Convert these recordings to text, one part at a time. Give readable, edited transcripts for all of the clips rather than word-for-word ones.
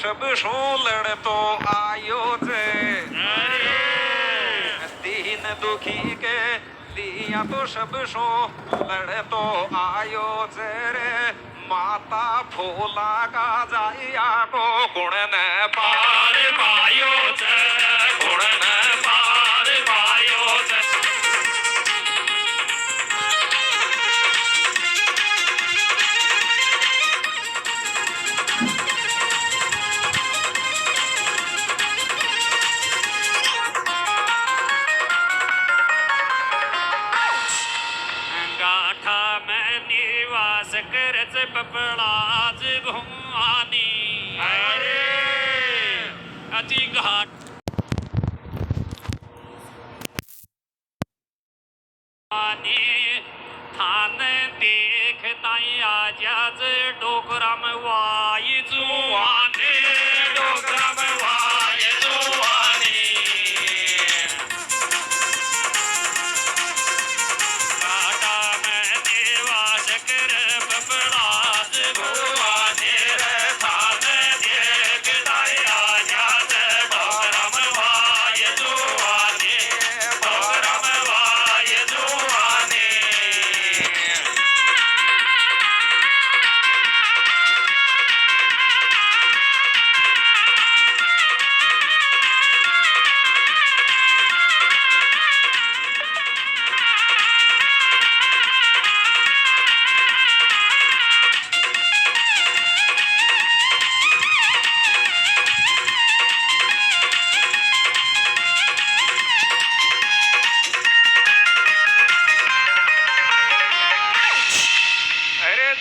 सब सोलड़ तो आयो जे दीन दुखी के दिया तो सब सोलड़ तो आयो जे रे माता फूला का जाइया को गुण ने पार पायो जे गुण ने पार पायो जे करच पपड़ाज भुआनी अति घाट थान देखता आज डोकरा में वाई जुआने डोकरा में वाई जुआनी काटा में निवास कर पपड़ाज भुआने थान देखता आज डोकरा में वाई जुआने डोकरा में वाई जुआने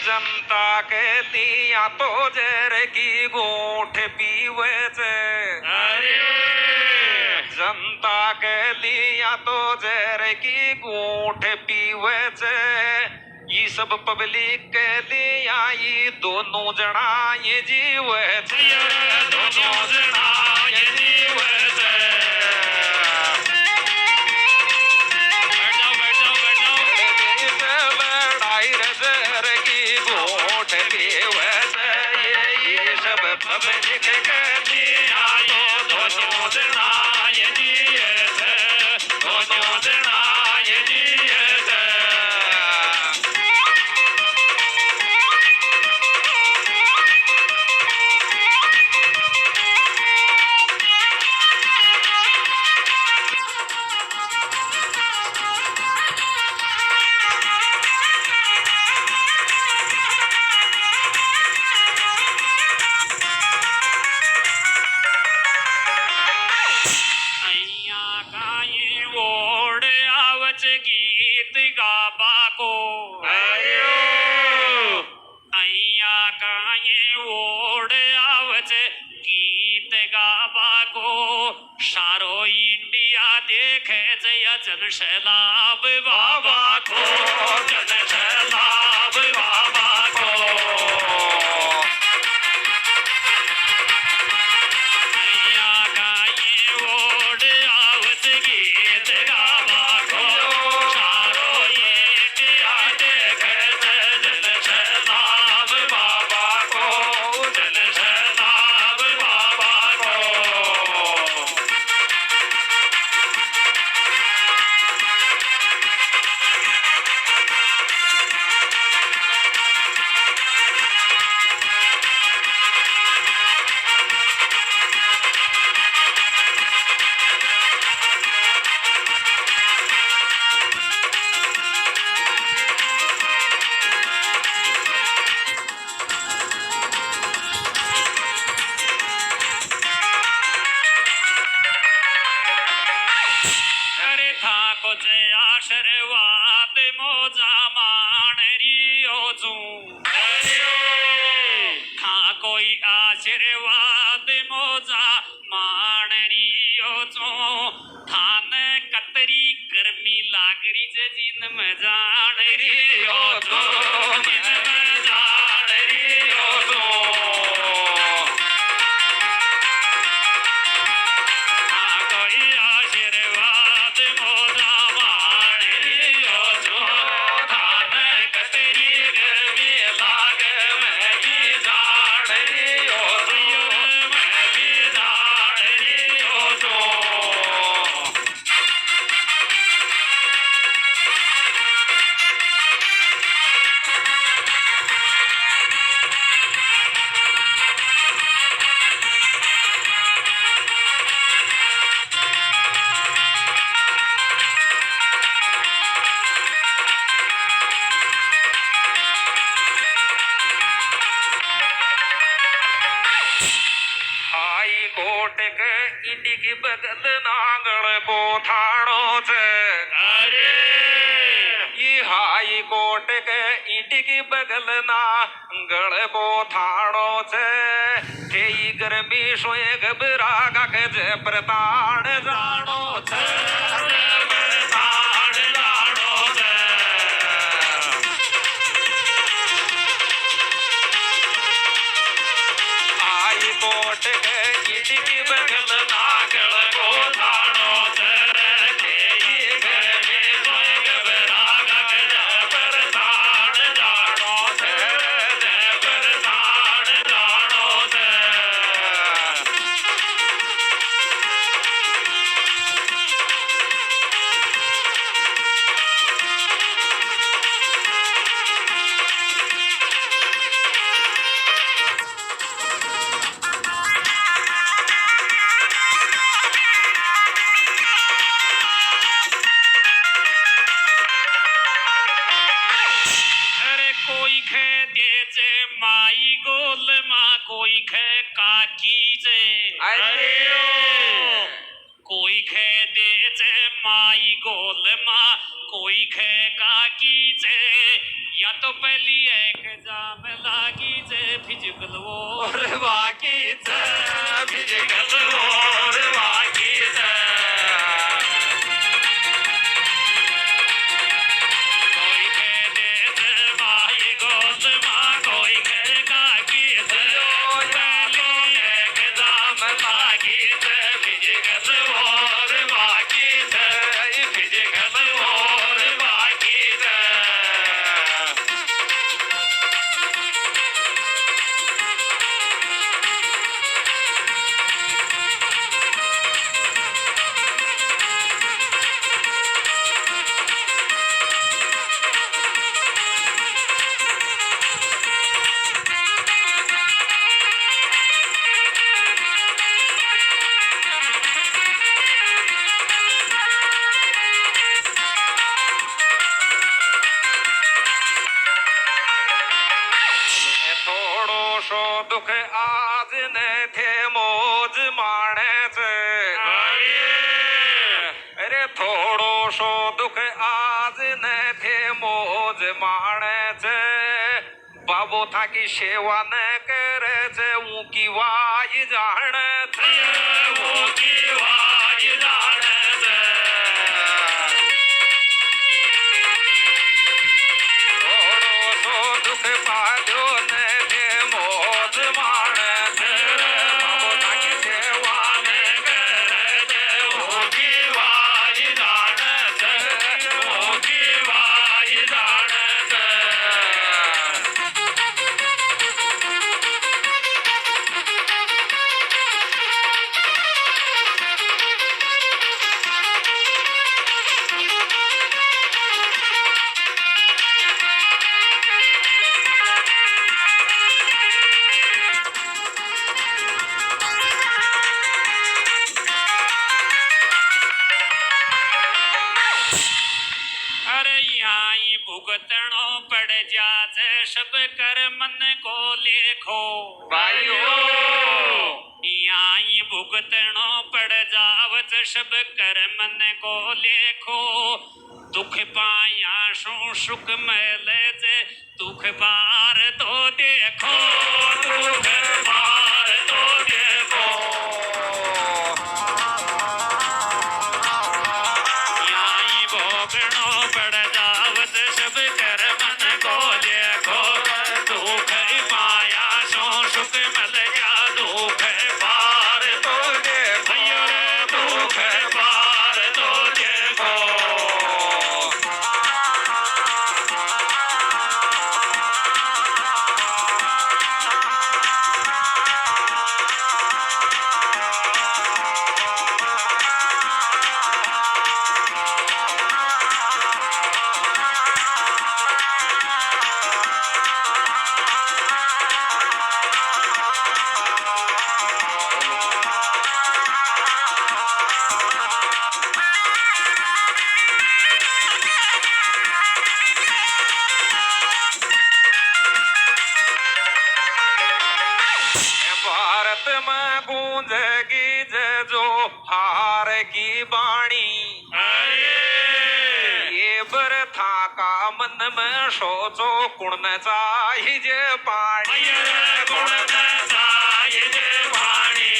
जनता के दिया तो जर की गोठ पीवे से जनता के लिया तो जर की गोठ पीवे से ये सब पब्लिक के लिया ये दोनों जना ये जीवे दोनों जना ये जीवे पब्लिक के दिया ये दोनों जना ये जिए दोनों जना ये जिए गीत गाबा को अइया का ये ओढ़ आवच गीत गाबा को सारो इंडिया देखे जय जन सैलाब बाबा को जन सैलाब बाबा को आशीर्वाद मोजा मान रियो जू था कोई आशीर्वाद मोजा मान रियो जू थान कतरी गर्मी लागरी जे जिन में जान रियो जू जिन में जान रियो जू ईटी की बगल नांगल को थाणो छे अरे ये हाई कोर्ट के ईटी की बगल नांगल को थाणो छे के ई गर्मी सोए घबरा गा के जे प्रताण जानो छे प्रताण जानो छे हाई कोर्ट के ईटी की बगल नागल को थाणो छे के ई गर्मी सोए घबरा गा के जे प्रताण जानो छे प्रताण जानो छे अरे कोई खे देजे माई गोल माँ कोई खे काकी जे अरे कोई खे देजे माई गोल माँ कोई खे काकी जे या तो पहली एग्जाम लागी जे फिजिकल वो और बाकी छे फिजिकल और बाकी जे कोई खे देजे माई गोल माँ कोई खे काकी जे पहली एग्जाम लागी जे फिजिकल और बाकी जे फिजिकल और बाकी जे थोड़ो सो दुख आज ने थे मौज माणे छे अरे थोड़ो सो दुख आज ने थे मौज माणे छे बाबो था की सेवा न करे छे ऊकी वाई जाने छे वो की वाज जाने दे थोड़ो सो दुख पालो ने थे मौज माणे छे बाबो था की सेवा न करे छे वो की वाज जाने दे वो की वाज जाने दे अरे यहाँ ही भुगतनो पड़ जाते सब कर मन को लेखो भाइयों यहाँ ही भुगतनो पड़ जावत सब कर मन को लेखो दुख पाया सो सुख मेले जे दुख बार तो देखो दुख बार तो देखो यहाँ भोगनो पड़ जावत सब कर मन को देखो दुख पाया सो सुख मिल जा दुख पार तो देखो दुख पार तो देखो भारत में गूंजेगी जय जो हार की बाणी ये बरथा का मन में सोचो कुण न चाहिए पानी कुण न चाहिए पानी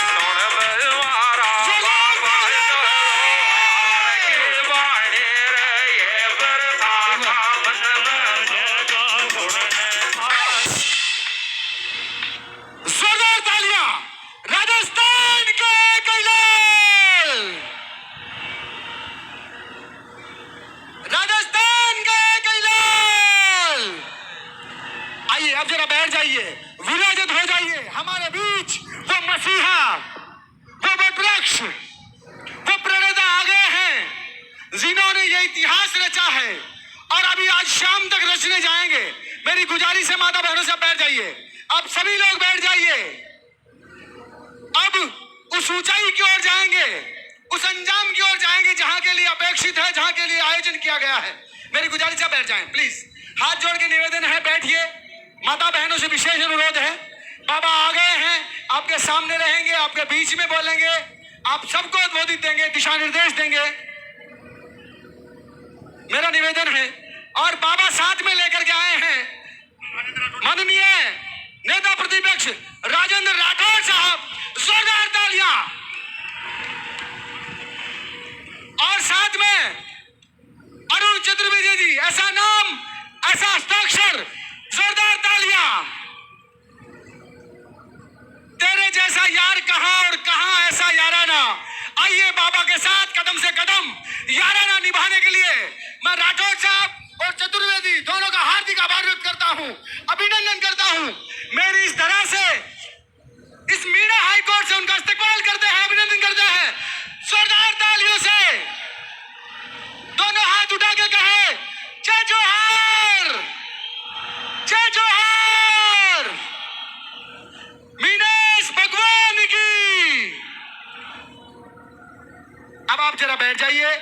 सुन बलवारा बाबा हार की बाणी रे ये बरथा का मन में सोचो कुण न जोरदार तालियां राजस्थान के कैलाल, राजस्थान के कैलाल। आइए अब जरा बैठ जाइए, विराजत हो जाइए हमारे बीच। वो मसीहा, वो वृक्ष, वो प्रणेता आ गए हैं जिन्होंने ये इतिहास रचा है और अभी आज शाम तक रचने जाएंगे। मेरी गुजारिश है माता बहनों से बैठ जाइए, अब सभी लोग बैठ जाइए। अब उस ऊंचाई की ओर जाएंगे, उस अंजाम की ओर जाएंगे जहां के लिए अपेक्षित है, जहां के लिए आयोजन किया गया है। मेरी गुजारिश है बैठ जाएं प्लीज। हाथ जोड़ के निवेदन है बैठिए। माता बहनों से विशेष अनुरोध है, बाबा आ गए हैं, आपके सामने रहेंगे, आपके बीच में बोलेंगे, आप सबको उद्बोधित देंगे, दिशा निर्देश देंगे। मेरा निवेदन है। और बाबा साथ में लेकर के आए हैं माननीय नेता प्रतिपक्ष राजेंद्र राठौर साहब, जोरदार तालियां। और साथ में अरुण चतुर्वेदी जी, ऐसा नाम, ऐसा हस्ताक्षर, जोरदार तालियां। तेरे जैसा यार कहां और कहां ऐसा याराना। आइए बाबा के साथ कदम से कदम याराना निभाने के लिए मैं राठौर साहब और चतुर्वेदी दोनों का हार्दिक आभार व्यक्त करता हूं, अभिनंदन करता हूं। मेरी इस तरह से इस मीणा हाई कोर्ट से उनका इस्तेमाल करते हैं, अभिनंदन करते हैं जोरदार तालियों से। दोनों हाथ उठा के कहे जय जोहार, जय जोहार, मीनेश भगवान की। अब आप जरा बैठ जाइए।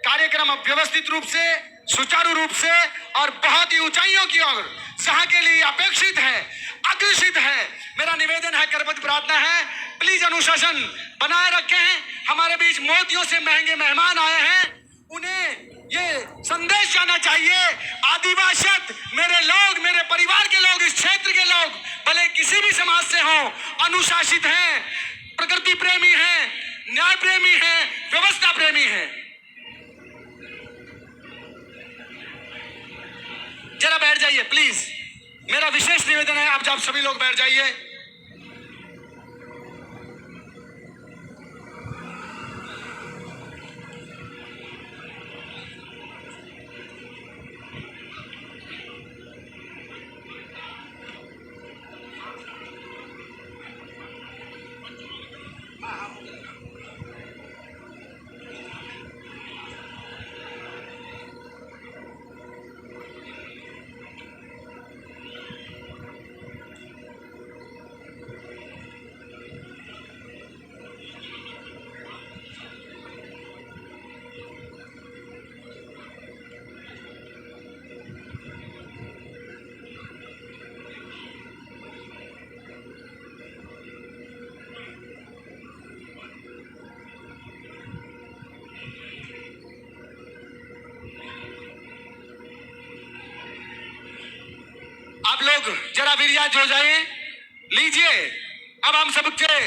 कार्यक्रम अब व्यवस्थित रूप से, सुचारू रूप से और बहुत ही ऊंचाइयों की ओर जहां के लिए अपेक्षित है, अग्रसित है। मेरा निवेदन है, करबद्ध प्रार्थना है, प्लीज अनुशासन बनाए रखें। हमारे बीच मोतियों से महंगे मेहमान आए हैं, उन्हें ये संदेश जाना चाहिए, आदिवासियत, मेरे लोग, मेरे परिवार के लोग, इस क्षेत्र के लोग, भले किसी भी समाज से हो, अनुशासित हैं, प्रकृति प्रेमी हैं, न्याय प्रेमी हैं, व्यवस्था प्रेमी हैं। जरा बैठ जाइए प्लीज। मेरा विशेष निवेदन है, आप सभी लोग बैठ जाइए। आप लोग जरा विराज हो जाइए, लीजिए। अब हम सबके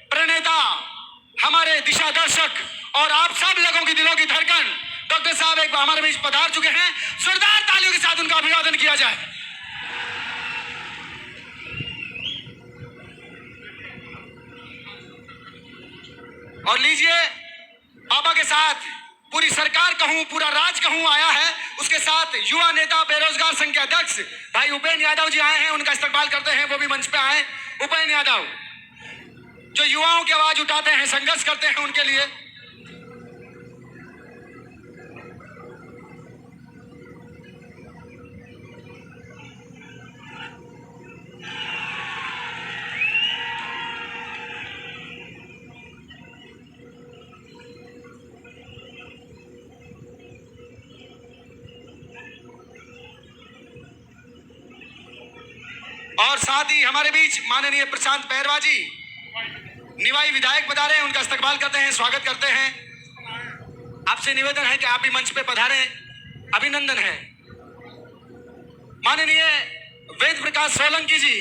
प्रणेता, हमारे दिशा दर्शक और आप सब लोगों की दिलों की धड़कन डॉक्टर साहब एक बार हमारे बीच पधार चुके हैं। जोरदार तालियों के साथ उनका अभिवादन किया जाए। और लीजिए, बाबा के साथ पूरी सरकार कहूं, पूरा राज कहूं आया है। उसके साथ युवा नेता बेरोजगार संघ के अध्यक्ष भाई उपेन्द्र यादव जी आए हैं, उनका इस्तकबाल करते हैं, वो भी मंच पे आए। उपेन्द्र यादव जो युवाओं की आवाज उठाते हैं, संघर्ष करते हैं उनके लिए। और साथ ही हमारे बीच माननीय प्रशांत बैरवा जी निवाई विधायक पधारे हैं, उनका इस्तकबाल करते हैं, स्वागत करते हैं। आपसे निवेदन है कि आप भी मंच पे पधारें, अभिनंदन है। माननीय वेद प्रकाश सोलंकी जी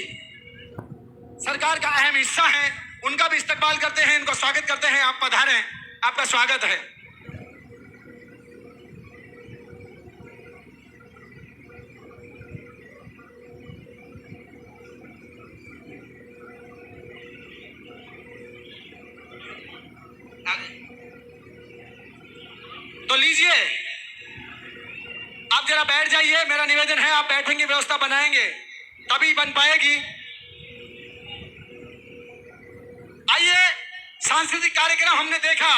सरकार का अहम हिस्सा है, उनका भी इस्तकबाल करते हैं, उनका स्वागत करते हैं। आप पधारें, आपका स्वागत है। तो लीजिए, आप जरा बैठ जाइए, मेरा निवेदन है। आप बैठेंगे, व्यवस्था बनाएंगे तभी बन पाएगी। आइए, सांस्कृतिक कार्यक्रम हमने देखा,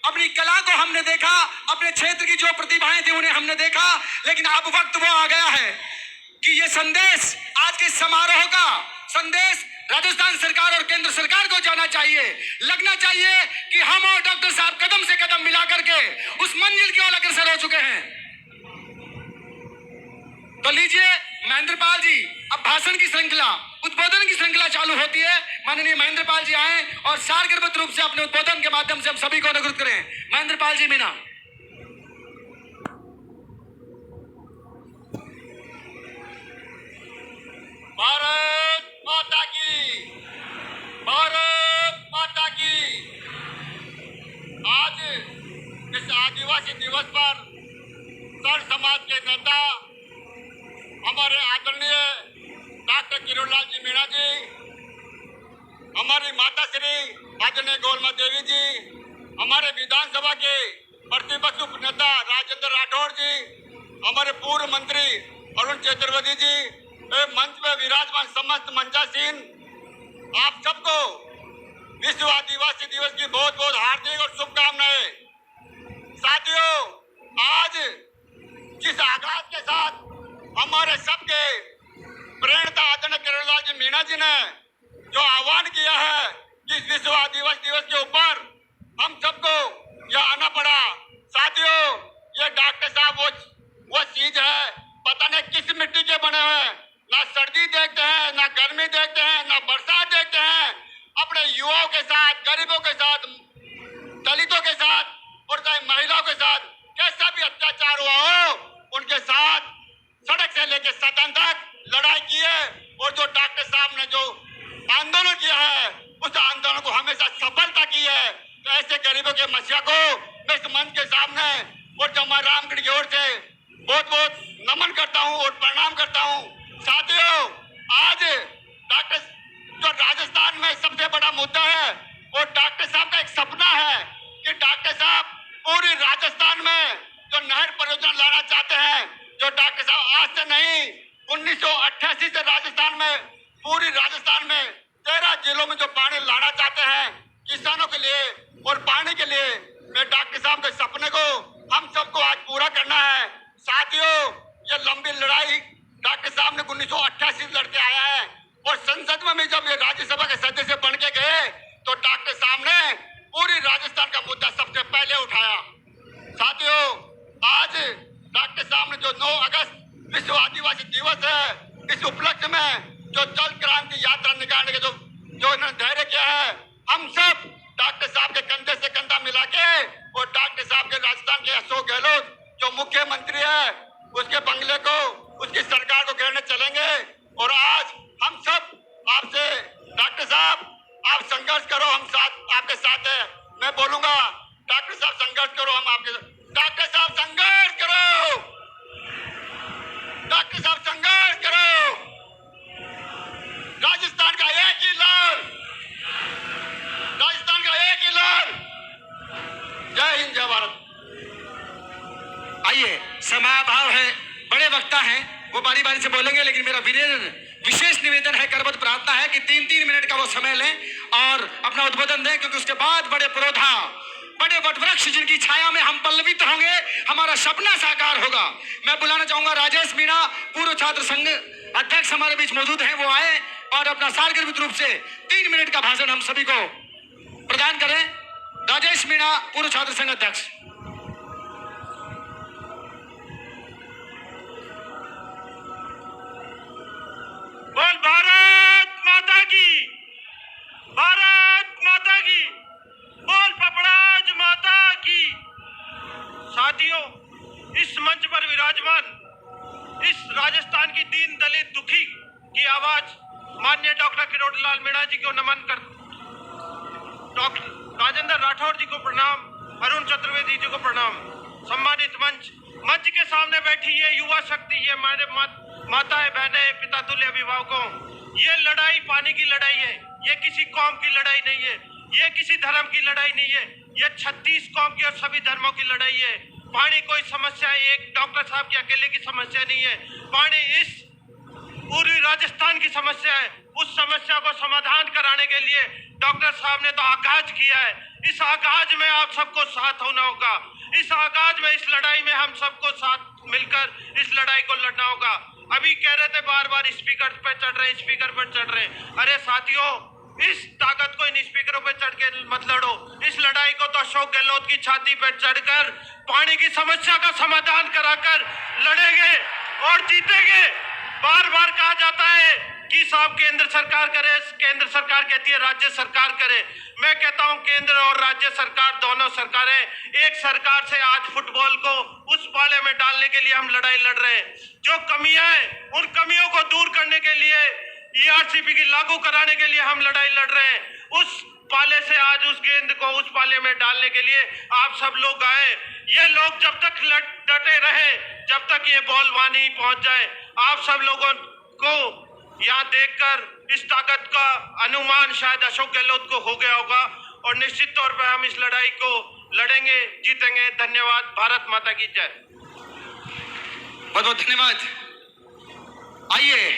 अपनी कला को हमने देखा, अपने क्षेत्र की जो प्रतिभाएं थी उन्हें हमने देखा, लेकिन अब वक्त वो आ गया है कि ये संदेश, आज के समारोह का संदेश राजस्थान सरकार और केंद्र सरकार को जाना चाहिए, लगना चाहिए कि हम और डॉक्टर साहब कदम से कदम मिला करके उस मंजिल की ओर अग्रसर हो चुके हैं। तो लीजिए महेंद्रपाल जी, अब भाषण की श्रृंखला, उद्बोधन की श्रृंखला चालू होती है। माननीय महेंद्रपाल जी आए और सारगर्भित रूप से अपने उद्बोधन के माध्यम से हम सभी को अनुरोध करें। महेंद्रपाल जी मीना। भारत माता की, भारत माता की। आज इस आदिवासी दिवस पर सर समाज के नेता हमारे आदरणीय डॉक्टर किरोड़लाल जी मीणा जी, हमारी माता श्री आदरणीय गौरमा देवी जी, हमारे विधानसभा के प्रतिपक्ष उपनेता राजेंद्र राठौड़ जी, हमारे पूर्व मंत्री अरुण चतुर्वेदी जी, मंच में विराजमान समस्त मंचासीन, आप सबको विश्व आदिवासी दिवस की बहुत बहुत हार्दिक और शुभकामनाएं। साथियों, आज जिस आगाज के साथ हमारे सबके प्रेरणा आदरणीय किरोड़लाल जी मीणा जी ने जो आह्वान किया है कि इस विश्व आदिवासी दिवस के ऊपर हम सबको यह आना पड़ा। साथियों, ये डॉक्टर साहब वो चीज है, पता नहीं किस मिट्टी के बने हुए हैं, ना सर्दी देखते हैं, ना गर्मी देखते हैं, ना बरसात देखते हैं। अपने युवाओं के साथ, गरीबों के साथ, दलितों के साथ और चाहे महिलाओं के साथ कैसा भी अत्याचार हुआ हो, उनके साथ सड़क से लेकर सदन तक लड़ाई की है। और जो डॉक्टर साहब ने जो आंदोलन किया है, उस आंदोलन को हमेशा सफलता की है। तो ऐसे गरीबों के मसीहा को मैं इस मंच के सामने और जमा रामगढ़ की ओर से बहुत बहुत नमन करता हूँ और प्रणाम करता हूँ। साथियों, आज डॉक्टर जो राजस्थान में सबसे बड़ा मुद्दा है, और डॉक्टर साहब का एक सपना है कि डॉक्टर साहब पूरी राजस्थान में जो नहर परियोजना लाना चाहते हैं, जो डॉक्टर साहब आज से नहीं 1988 से राजस्थान में, पूरी राजस्थान में 13 जिलों में जो पानी लाना चाहते हैं किसानों के लिए और पानी के लिए, मैं डॉक्टर साहब के सपने को हम सबको आज पूरा करना है। साथियों, ये लंबी लड़ाई डॉक्टर साहब ने 1988 लड़ते आया है, और संसद में भी जब ये राज्यसभा के सदस्य बन के गए तो डॉक्टर साहब ने पूरी राजस्थान का मुद्दा सबसे पहले उठाया। साथियों, आज डॉक्टर साहब ने जो 9 अगस्त विश्व आदिवासी दिवस है, इस उपलक्ष्य में जो जल क्रांति यात्रा निकालने के जो इन्होंने धैर्य किया है, हम सब डॉक्टर साहब के कंधे से कंधा मिला के और डॉक्टर साहब के राजस्थान के अशोक गहलोत जो मुख्यमंत्री है, उसके बंगले को, उसकी सरकार को घेरने चलेंगे। और आज हम सब आपसे, डॉक्टर साहब आप संघर्ष करो, हम साथ आपके साथ है। मैं बोलूंगा डॉक्टर साहब संघर्ष करो, हम आपके साथ। डॉक्टर साहब संघर्ष करो, डॉक्टर साहब संघर्ष करो। राजस्थान का एक ही लाल, राजस्थान का एक ही लाल। जय हिंद, जय भारत। आइए, समाभाव है, बड़े वक्ता हैं, वो बारी बारी से बोलेंगे, लेकिन मेरा विशेष निवेदन है, करबद्ध प्रार्थना है कि 3-3 मिनट का वो समय लें और अपना उद्बोधन दें, क्योंकि उसके बाद बड़े पुरोधा, बड़े वटवृक्ष जिनकी छाया में हम पल्लवित होंगे, हमारा सपना साकार होगा। मैं बुलाना चाहूंगा राजेश मीणा, पूर्व छात्र संघ अध्यक्ष हमारे बीच मौजूद हैं, वो आए और अपना सारगर्भित रूप से 3 मिनट का भाषण हम सभी को प्रदान करें। राजेश मीणा, पूर्व छात्र संघ अध्यक्ष। बोल भारत भारत माता की, बोल पपड़ाज माता की। साथियों, इस मंच पर विराजमान इस राजस्थान की दीन दलित दुखी की आवाज माननीय डॉक्टर किरोड़ीलाल मीणा जी को नमन कर, डॉक्टर राजेंद्र राठौर जी को प्रणाम, अरुण चतुर्वेदी जी को प्रणाम। सम्मानित मंच के सामने बैठी ये युवा शक्ति, ये हमारे माताएं बहनें पिता तुल्य अभिभावकों, ये लड़ाई पानी की लड़ाई है, ये किसी कौम की लड़ाई नहीं है, ये किसी धर्म की लड़ाई नहीं है, ये 36 कौम की और सभी धर्मों की लड़ाई है। पानी कोई समस्या एक डॉक्टर साहब की अकेले की समस्या नहीं है, पानी इस पूरी राजस्थान की समस्या है। उस समस्या को समाधान कराने के लिए डॉक्टर साहब ने तो आगाज किया है। इस आगाज में आप सबको साथ होना होगा, इस आगाज में, इस लड़ाई में हम सबको साथ मिलकर इस लड़ाई को लड़ना होगा। अभी कह रहे थे बार बार स्पीकर पे चढ़ रहे, स्पीकर पर चढ़ रहे। अरे साथियों, इस ताकत को इन स्पीकरों पे चढ़ के मत लड़ो, इस लड़ाई को तो अशोक गहलोत की छाती पे चढ़कर पानी की समस्या का समाधान कराकर लड़ेंगे और जीतेंगे। बार बार कहा जाता है कि साहब केंद्र सरकार करे, केंद्र सरकार कहती है राज्य सरकार करे। मैं कहता हूं केंद्र और राज्य सरकार दोनों सरकारें एक सरकार से आज फुटबॉल को उस पाले में डालने के लिए हम लड़ाई लड़ रहे हैं। जो कमियां हैं उन कमियों को दूर करने के लिए, ERCP की लागू कराने के लिए हम लड़ाई लड़ रहे हैं। उस पाले से आज उस गेंद को उस पाले में डालने के लिए आप सब लोग आए। ये लोग जब तक डटे रहे, जब तक ये बॉल वहां नहीं पहुंच जाए, आप सब लोगों को यहाँ देखकर इस ताकत का अनुमान शायद अशोक गहलोत को हो गया होगा और निश्चित तौर पर हम इस लड़ाई को लड़ेंगे, जीतेंगे। धन्यवाद। भारत माता की जय। बहुत बहुत धन्यवाद। आइए,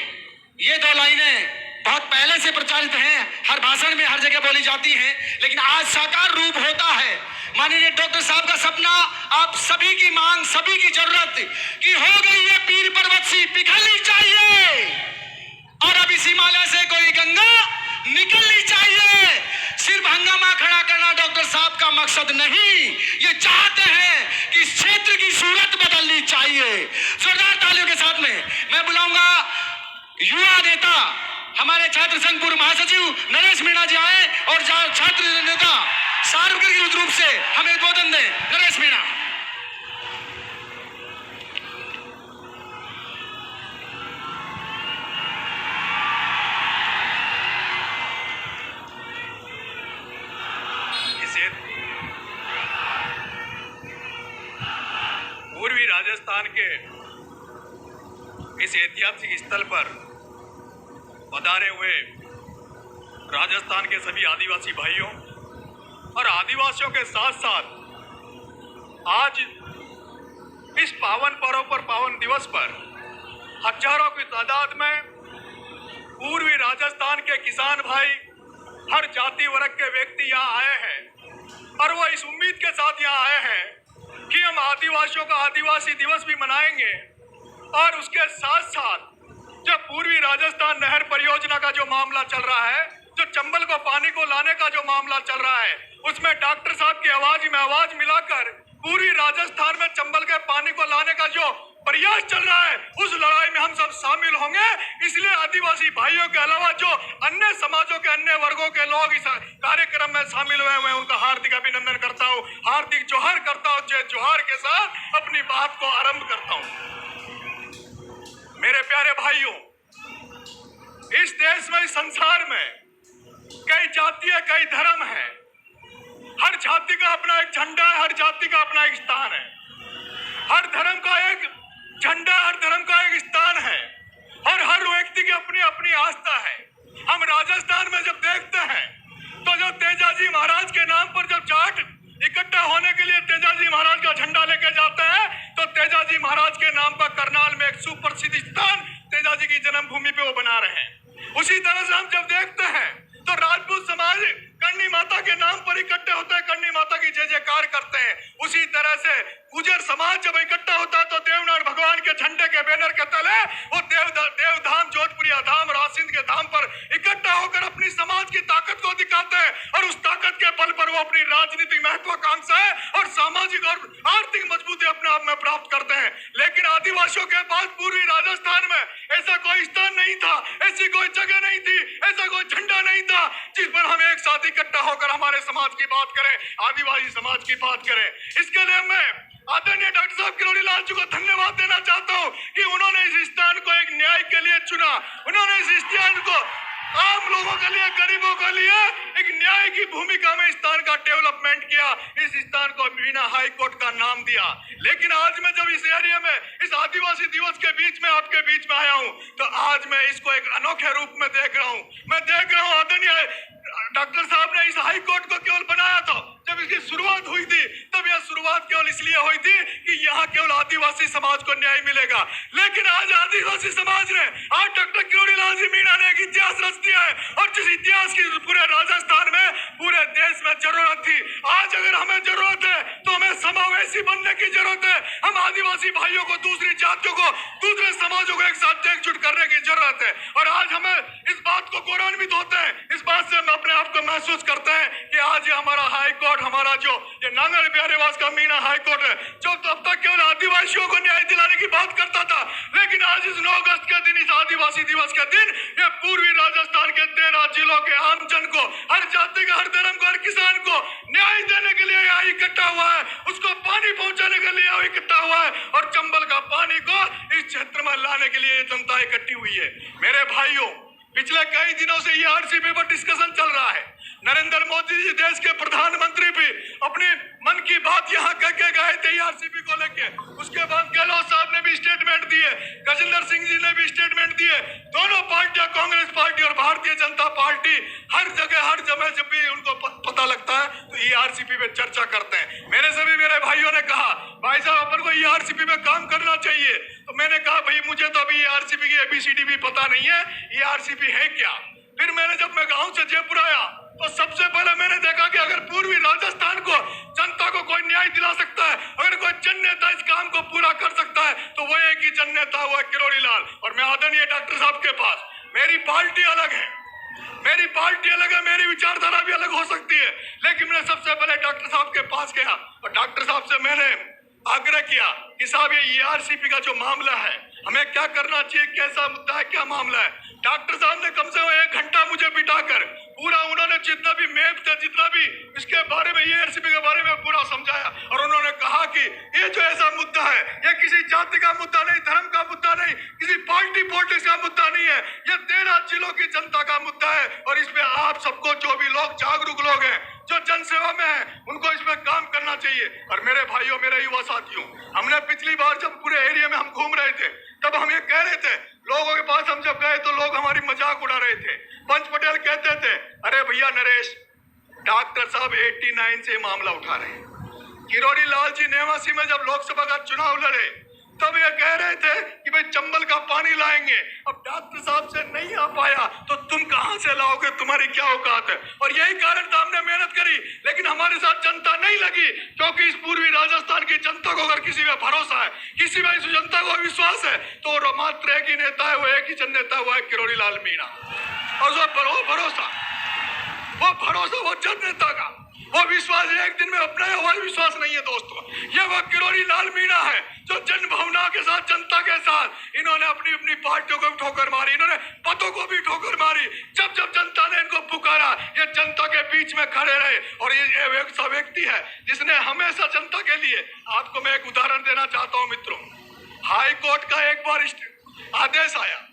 ये दो लाइनें बहुत पहले से प्रचारित हैं, हर भाषण में हर जगह बोली जाती हैं, लेकिन आज साकार रूप होता है। माननीय डॉक्टर साहब का सपना, आप सभी की मांग, सभी की जरूरत कि हो गई ये पीर पर्वत सी पिघलनी चाहिए और अब इस हिमालय से कोई गंगा निकलनी चाहिए। सिर्फ हंगामा खड़ा करना डॉक्टर साहब का मकसद नहीं, ये चाहते हैं कि इस क्षेत्र की सूरत बदलनी चाहिए। जोरदार तालियों के साथ में मैं बुलाऊंगा युवा नेता, हमारे छात्र संघ पूर्व महासचिव नरेश मीणा जी आए और छात्र नेता सार्वजनिक रूप से हमें उद्बोधन दें। नरेश मीणा। पूर्वी राजस्थान के इस ऐतिहासिक स्थल पर पधारे हुए राजस्थान के सभी आदिवासी भाइयों और आदिवासियों के साथ साथ आज इस पावन पर्व पर, पावन दिवस पर हजारों की तादाद में पूर्वी राजस्थान के किसान भाई, हर जाति वर्ग के व्यक्ति यहाँ आए हैं और वो इस उम्मीद के साथ यहाँ आए हैं कि हम आदिवासियों का आदिवासी दिवस भी मनाएंगे और उसके साथ साथ जो पूर्वी राजस्थान नहर परियोजना का जो मामला चल रहा है, जो चंबल को पानी को लाने का जो मामला चल रहा है, उसमें डॉक्टर साहब की आवाज में आवाज मिलाकर पूरी राजस्थान में चंबल के पानी को लाने का जो प्रयास चल रहा है, उस लड़ाई में हम सब शामिल होंगे। इसलिए आदिवासी भाइयों के अलावा जो अन्य समाजों के अन्य वर्गों के लोग इस कार्यक्रम में शामिल हुए हैं, उनका हार्दिक अभिनंदन करता हूँ, हार्दिक जोहार करता हूँ। जय जोहार के साथ अपनी बात को आरंभ करता हूँ। मेरे प्यारे भाइयों, इस देश में, इस संसार में कई जाति है, कई धर्म है। हर जाति का अपना एक झंडा है, हर जाति का अपना एक स्थान है, हर धर्म का एक झंडा, हर धर्म का एक स्थान है और हर व्यक्ति की अपनी अपनी आस्था है। हम राजस्थान में जब देखते हैं तो जो तेजाजी महाराज के नाम पर जब जाट इकट्ठा होने के लिए तेजाजी महाराज का झंडा लेके जाते हैं, तो तेजाजी महाराज के नाम पर करनाल में एक सुप्रसिद्ध स्थान तेजाजी की जन्मभूमि पे वो बना रहे हैं। उसी तरह से हम जब देखते हैं तो राजपूत समाज करनी माता के नाम पर इकट्ठे होते हैं, करनी माता की जय जयकार करते हैं। उसी तरह से गुजर समाज जब इकट्ठा होता तो देवनाथ भगवान के झंडे के बैनर के तले वो देवधाम जोधपुरिया धाम और सिंध के धाम पर इकट्ठा होकर अपनी समाज की ताकत को दिखाते हैं और उस ताकत के बल पर वो अपनी राजनीतिक महत्वाकांक्षा और सामाजिक और आर्थिक मजबूती अपने आप में प्राप्त करते हैं। लेकिन आदिवासियों के पास पूर्वी राजस्थान में ऐसा कोई स्थान नहीं था, ऐसी कोई जगह नहीं थी, ऐसा कोई झंडा नहीं था जिस पर हम एक साथ इकट्ठा होकर हमारे समाज की बात करें, आदिवासी समाज की बात करें। इसके लिए मैं आदरणीय डॉक्टर साहब किरोड़ी लाल जी को धन्यवाद देना चाहता हूं कि उन्होंने इस स्थान को एक न्याय के लिए चुना। उन्होंने इस स्थान को आम लोगों के लिए, गरीबों के लिए एक न्याय की भूमिका में स्थान का डेवलपमेंट किया। इस स्थान को मीना हाई कोर्ट का नाम दिया। लेकिन आज मैं जब इस एरिया में इस आदिवासी दिवस के बीच में आपके बीच में आया हूं तो आज मैं इसको एक अनोखे रूप में देख रहा हूं। मैं देख रहा हूं आदरणीय डॉक्टर साहब ने इस हाई कोर्ट को केवल बनाया था जब इसकी शुरुआत हुई थी, तब यह शुरुआत केवल इसलिए हुई थी कि यहाँ केवल आदिवासी समाज को न्याय मिलेगा। लेकिन आज आदिवासी समाज ने, आज डॉक्टर किरोड़ी लाल जी मीणा ने एक इतिहास रच दिया है और जिस इतिहास की पूरे राजस्थान में, पूरे देश में जरूरत थी, आज अगर हमें जरूरत है तो हमें समावेशी बनने की जरूरत है। हम आदिवासी भाइयों को, दूसरी जातियों को, दूसरे समाजों को एक साथ एकजुट करने की जरूरत है। और आज हमें इस बात को गौरवान्वित होते हैं, इस बात से हम अपने आप को महसूस करते हैं कि आज ये हमारा हाई कोर्ट, हमारा जो ये नांगल बिहारीवास का मीना हाई कोर्ट है, जो तब तक केवल आदिवासियों को न्याय दिलाने की बात करता था, लेकिन आज इस 9 अगस्त के दिन, इस आदिवासी दिवस के दिन, ये पूर्वी राजस्थान के 13 जिलों के आम जन को, हर जाति का, हर धर्म को, हर किसान को न्याय देने के लिए यहाँ इकट्ठा हुआ है, उसको पानी पहुंचाने के लिए यहाँ इकट्ठा हुआ है और चंबल का पानी को इस क्षेत्र में लाने के लिए ये जनता इकट्ठी हुई है। मेरे भाइयों, पिछले कई दिनों से ये आरसीपी पर डिस्कशन चल रहा है। नरेंद्र मोदी जी देश के प्रधानमंत्री भी अपनी मन की बात यहाँ कह के गए थे आरसीपी को लेके। उसके बाद गहलोत साहब ने भी स्टेटमेंट दिए, गजेंद्र सिंह जी ने भी स्टेटमेंट दिए। दोनों पार्टियां, कांग्रेस पार्टी और भारतीय जनता पार्टी, हर जगह जब भी उनको पता लगता है तो ये आरसीपी पे चर्चा करते हैं। मेरे भाइयों ने कहा, भाई साहब अपन को ये आरसीपी पे काम करना चाहिए। तो मैंने कहा भाई मुझे तो अभी आरसीपी की ABCD भी पता नहीं है, ये आरसीपी है क्या। फिर जब मैं गांव से जयपुर आया तो सबसे पहले मैंने देखा कि अगर पूर्वी राजस्थान को, जनता को कोई न्याय दिला सकता है, अगर कोई जन नेता इस काम को पूरा कर सकता है तो वो एक ही जन नेता हुआ किरोड़ी लाल। और मैं आदरणीय डॉक्टर साहब के पास, मेरी पार्टी अलग है, मेरी विचारधारा भी अलग हो सकती है, लेकिन मैं सबसे पहले डॉक्टर साहब के पास गया और डॉक्टर साहब से मैंने आग्रह किया कि साहब ये आरसीपी का जो मामला है, हमें क्या करना चाहिए, कैसा मुद्दा है, क्या मामला है। डॉक्टर साहब ने कम से कम 1 घंटा मुझे बिठाकर पूरा उन्होंने जितना भी मैप था, जितना भी इसके बारे में, ये आरसीपी के बारे में पूरा समझाया। और उन्होंने कहा कि ये जो ऐसा मुद्दा है, ये किसी जाति का मुद्दा नहीं, धर्म का मुद्दा नहीं, किसी पार्टी पॉलिटिक्स का मुद्दा नहीं है, ये 13 जिलों की जनता का मुद्दा है। और इसमें आप सबको, जो भी लोग जागरूक लोग हैं, जो जनसेवा में है, उनको इसमें काम करना चाहिए। और मेरे भाइयों, मेरे युवा साथियों, हमने पिछली बार जब पूरे एरिया में हम घूम रहे थे तब हम ये कह रहे थे, लोगों के पास हम जब गए तो लोग हमारी मजाक उड़ा रहे थे। पंच पटेल कहते थे, अरे भैया नरेश, डॉक्टर साहब 89 से मामला उठा रहे हैं। किरोड़ी लाल जी नेवासी में जब लोकसभा का चुनाव लड़े तब ये कह रहे थे कि भाई चंबल का पानी लाएंगे। अब डॉक्टर साहब से नहीं आ पाया तो तुम कहां से लाओगे, तुम्हारी क्या औकात है। और यही कारण था, हमने मेहनत करी लेकिन हमारे साथ जनता नहीं लगी, क्योंकि इस पूर्वी राजस्थान की जनता को अगर किसी में भरोसा है, किसी में इस जनता को विश्वास है, तो मात्र एक ही नेता है, वो एक ही जन नेता हुआ है किरोड़ी लाल मीणा। और वो भरोसा वो जन नेता का वो विश्वास एक दिन में अपनाया हुआ विश्वास नहीं है दोस्तों। ये वो किरोड़ी लाल मीणा है जो जन भावना के साथ, जनता के साथ, इन्होंने अपनी पार्टियों को ठोकर मारी, इन्होंने पदों को भी ठोकर मारी। जब जनता ने इनको पुकारा, ये जनता के बीच में खड़े रहे। और ये एक व्यक्ति है जिसने हमेशा जनता के लिए, आपको मैं एक उदाहरण देना चाहता हूँ मित्रों। हाई कोर्ट का एक बार आदेश आया,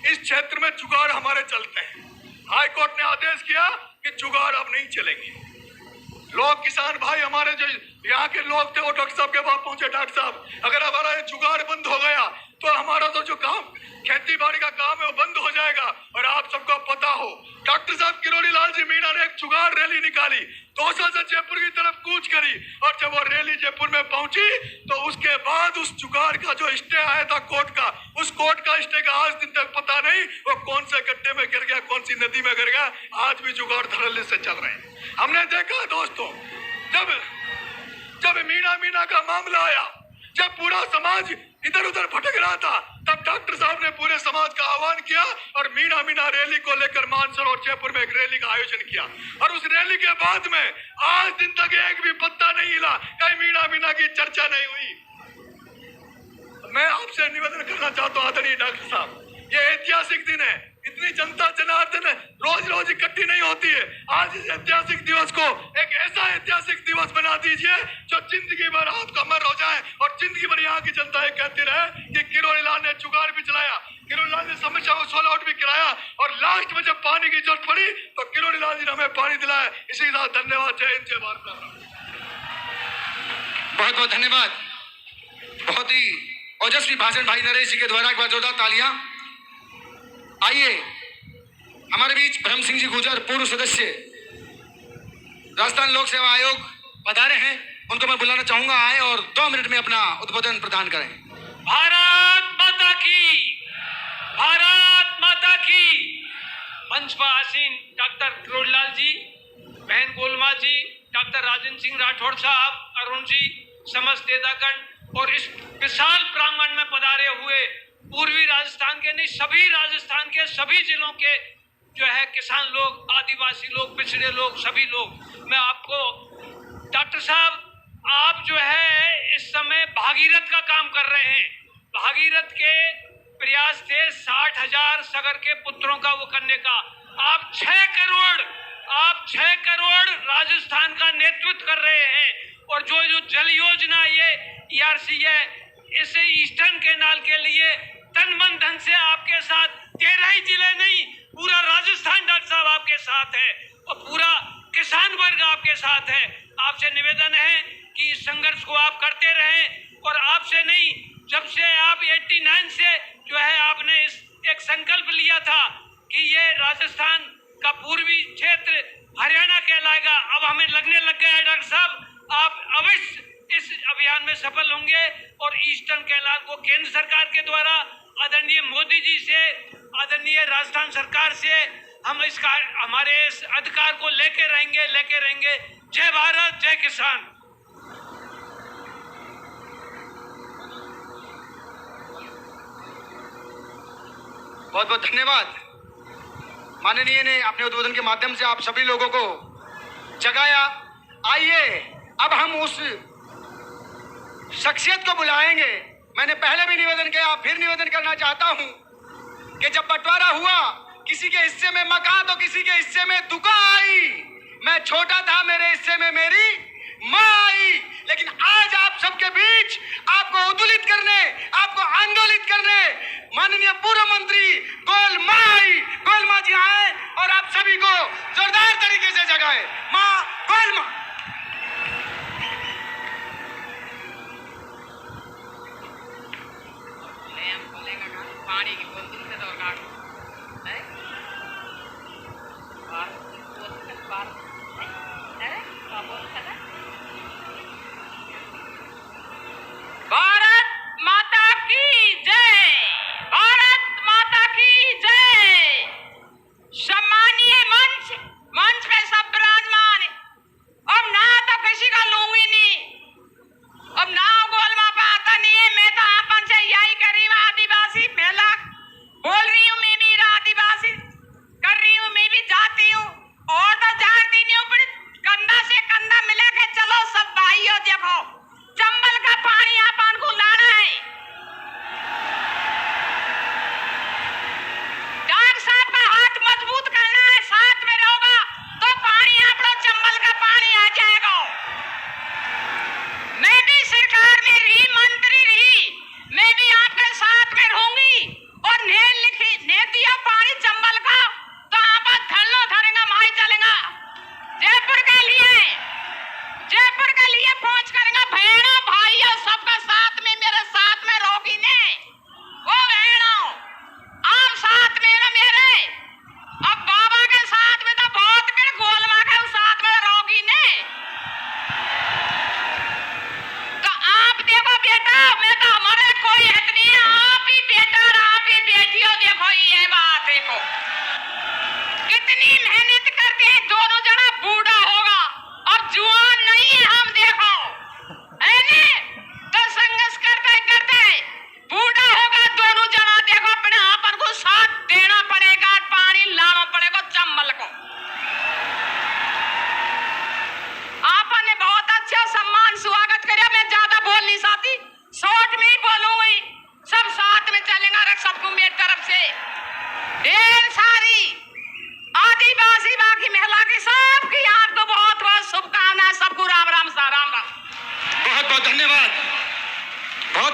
इस क्षेत्र में जुगाड़ हमारे चलते हैं। हाई कोर्ट ने आदेश किया कि जुगाड़ अब नहीं चलेंगे। लोग, किसान भाई हमारे जो यहाँ के लोग थे, वो डॉक्टर साहब के पास पहुंचे, डॉक्टर साहब अगर हमारा ये जुगाड़ बंद हो गया तो हमारा तो जो काम, खेती बाड़ी का काम है, वो बंद हो जाएगा। और आप सबको पता हो, डॉक्टर साहब किरोड़ी लाल जी मीणा ने एक जुगाड़ रैली निकाली, दौसा से जयपुर की तरफ कूच करी। और जब वो रैली जयपुर में पहुंची तो उसके बाद उस जुगाड़ का जो स्टे आया था कोर्ट का, उस कोर्ट का स्टे का आज दिन तक पता नहीं वो कौन से गड्ढे में गिर गया, कौन सी नदी में गिर गया। आज भी जुगाड़ धड़ल्ले से चल रहे हैं। हमने देखा दोस्तों, जब जब मीना का मामला आया, जब पूरा समाज इधर उधर भटक रहा था, तब डॉक्टर साहब ने पूरे समाज का आह्वान किया और मीना रैली को लेकर मानसरोवर जयपुर में एक रैली का आयोजन किया। और उस रैली के बाद में आज दिन तक एक भी पत्ता नहीं हिला, कहीं मीना की चर्चा नहीं हुई। मैं आपसे निवेदन करना चाहता हूं आदरणीय डॉक्टर साहब, ये ऐतिहासिक दिन है, इतनी जनता जनार्दन रोज इकट्ठी नहीं होती है। आज इस ऐतिहासिक दिवस को एक ऐसा ऐतिहासिक दिवस बना दीजिए जो जिंदगी भर आपका अमर हो जाए और जिंदगी भर यहाँ की जनता ये कहती रहे कि किरोड़ी लाल ने जुगाड़ भी चलाया, किरोड़ी लाल ने समस्या को सॉल्व आउट भी कराया और लास्ट में जब पानी की जरूरत पड़ी तो किरोड़ी लाल जी ने हमें पानी दिलाया। इसी के साथ धन्यवाद। जय हिंद, जय भारत। बहुत बहुत धन्यवाद। बहुत ही ओजस्वी भाषण भाई नरेश जी के द्वारा। एक बार जोरदार तालियां। आइए हमारे बीच ब्रह्म सिंह जी गुजर, पूर्व सदस्य राजस्थान लोक सेवा आयोग पधारे हैं, उनको मैं बुलाना चाहूंगा आए और 2 मिनट में अपना उद्बोधन प्रदान करें। भारत माता की, भारत माता की। मंच पर आसीन डॉक्टर किरोड़ी लाल जी, बहन गोलमा जी, डॉक्टर राजेंद्र सिंह राठौड़ साहब, अरुण जी, समस्त नेतागण और इस विशाल प्रांगण में पधारे हुए पूर्वी राजस्थान के नहीं, सभी राजस्थान के सभी जिलों के जो है किसान लोग, आदिवासी लोग, पिछड़े लोग, सभी लोग, मैं आपको डॉक्टर साहब, आप जो है इस समय भागीरथ का काम कर रहे हैं। भागीरथ के प्रयास थे 60,000 सगर के पुत्रों का वो करने का। आप 6 करोड़ राजस्थान का नेतृत्व कर रहे हैं और जो जल योजना ये ERC है, इसे ईस्टर्न कैनाल के लिए तन मन धन से आपके साथ 13 ही जिले नहीं, पूरा राजस्थान डॉक्टर साहब आपके साथ है और पूरा किसान वर्ग आपके साथ है। आपसे निवेदन है कि इस संघर्ष को आप करते रहें और आपसे नहीं, जब से आप 89 से जो है आपने एक संकल्प लिया था कि ये राजस्थान का पूर्वी क्षेत्र हरियाणा कहलाएगा, अब हमें लगने लग गया है डॉक्टर साहब, आप अवश्य इस अभियान में सफल होंगे और ईस्टर्न कैनाल को केंद्र सरकार के द्वारा आदरणीय मोदी जी से, आदरणीय राजस्थान सरकार से हम इसका हमारे इस अधिकार को लेके रहेंगे। जय भारत, जय किसान। बहुत बहुत धन्यवाद। माननीय ने अपने उद्बोधन के माध्यम से आप सभी लोगों को जगाया। आइए अब हम उस शख्सियत को बुलाएंगे। मैंने पहले भी निवेदन किया, फिर निवेदन करना चाहता हूं कि जब बंटवारा हुआ, किसी के हिस्से में मकान तो किसी के हिस्से में दुकान आई। मैं छोटा था, मेरे हिस्से में मेरी माँ आई, लेकिन आज आप सबके बीच आपको उद्दुलित करने, आपको आंदोलित करने माननीय पूर्व मंत्री गोलमा जी आए और आप सभी को जोरदार तरीके से जगाए। माँ गोलमा। पानी की बोतल से तो काट है भारत माता की जय, भारत माता की जय। सम्मानीय मंच पे सब विराजमान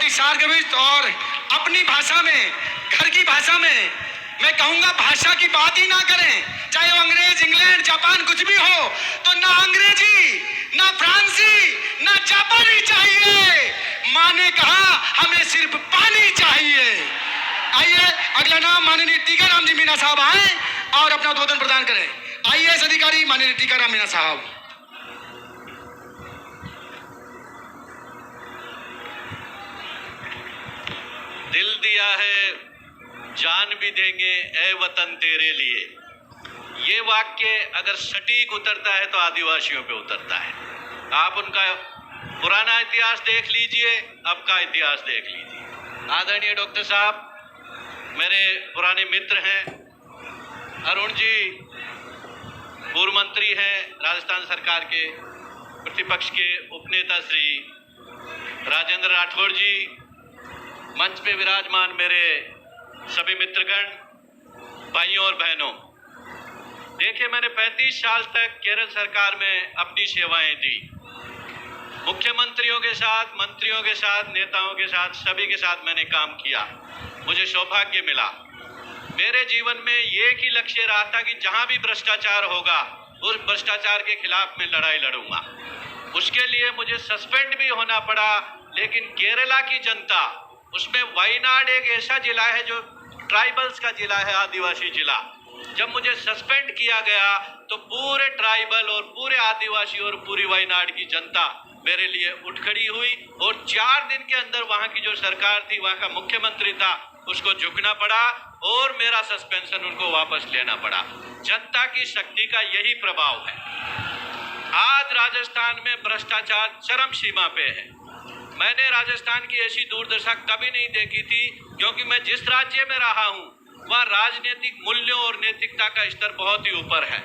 छोटी सारगर्भित और अपनी भाषा में, घर की भाषा में मैं कहूंगा भाषा की बात ही ना करें, चाहे वो अंग्रेज, इंग्लैंड, जापान कुछ भी हो, तो ना अंग्रेजी, ना फ्रांसी, ना जापानी चाहिए। माँ ने कहा हमें सिर्फ पानी चाहिए। आइए अगला नाम माननीय टीकाराम जी मीणा साहब आए और अपना उद्बोधन प्रदान करें। आईएएस अधिकारी माननीय टीकाराम मीणा साहब। दिल दिया है जान भी देंगे ए वतन तेरे लिए। ये वाक्य अगर सटीक उतरता है तो आदिवासियों पे उतरता है। आप उनका पुराना इतिहास देख लीजिए, अब का इतिहास देख लीजिए। आदरणीय डॉक्टर साहब मेरे पुराने मित्र हैं। अरुण जी पूर्व मंत्री हैं राजस्थान सरकार के, प्रतिपक्ष के उपनेता श्री राजेंद्र राठौड़ जी, मंच पे विराजमान मेरे सभी मित्रगण, भाइयों और बहनों। देखिए मैंने 35 साल तक केरल सरकार में अपनी सेवाएं दी। मुख्यमंत्रियों के साथ, मंत्रियों के साथ, नेताओं के साथ, सभी के साथ मैंने काम किया। मुझे सौभाग्य मिला। मेरे जीवन में एक ही लक्ष्य रहा था कि जहां भी भ्रष्टाचार होगा उस भ्रष्टाचार के खिलाफ मैं लड़ाई लड़ूंगा। उसके लिए मुझे सस्पेंड भी होना पड़ा, लेकिन केरला की जनता, उसमें वायनाड एक ऐसा जिला है जो ट्राइबल्स का जिला है, आदिवासी जिला। जब मुझे सस्पेंड किया गया तो पूरे ट्राइबल और पूरे आदिवासी और पूरी वायनाड की जनता मेरे लिए उठ खड़ी हुई और 4 दिन के अंदर वहां की जो सरकार थी, वहां का मुख्यमंत्री था, उसको झुकना पड़ा और मेरा सस्पेंशन उनको वापस लेना पड़ा। जनता की शक्ति का यही प्रभाव है। आज राजस्थान में भ्रष्टाचार चरम सीमा पे है। मैंने राजस्थान की ऐसी दुर्दशा कभी नहीं देखी थी, क्योंकि मैं जिस राज्य में रहा हूं वहाँ राजनीतिक मूल्यों और नैतिकता का स्तर बहुत ही ऊपर है।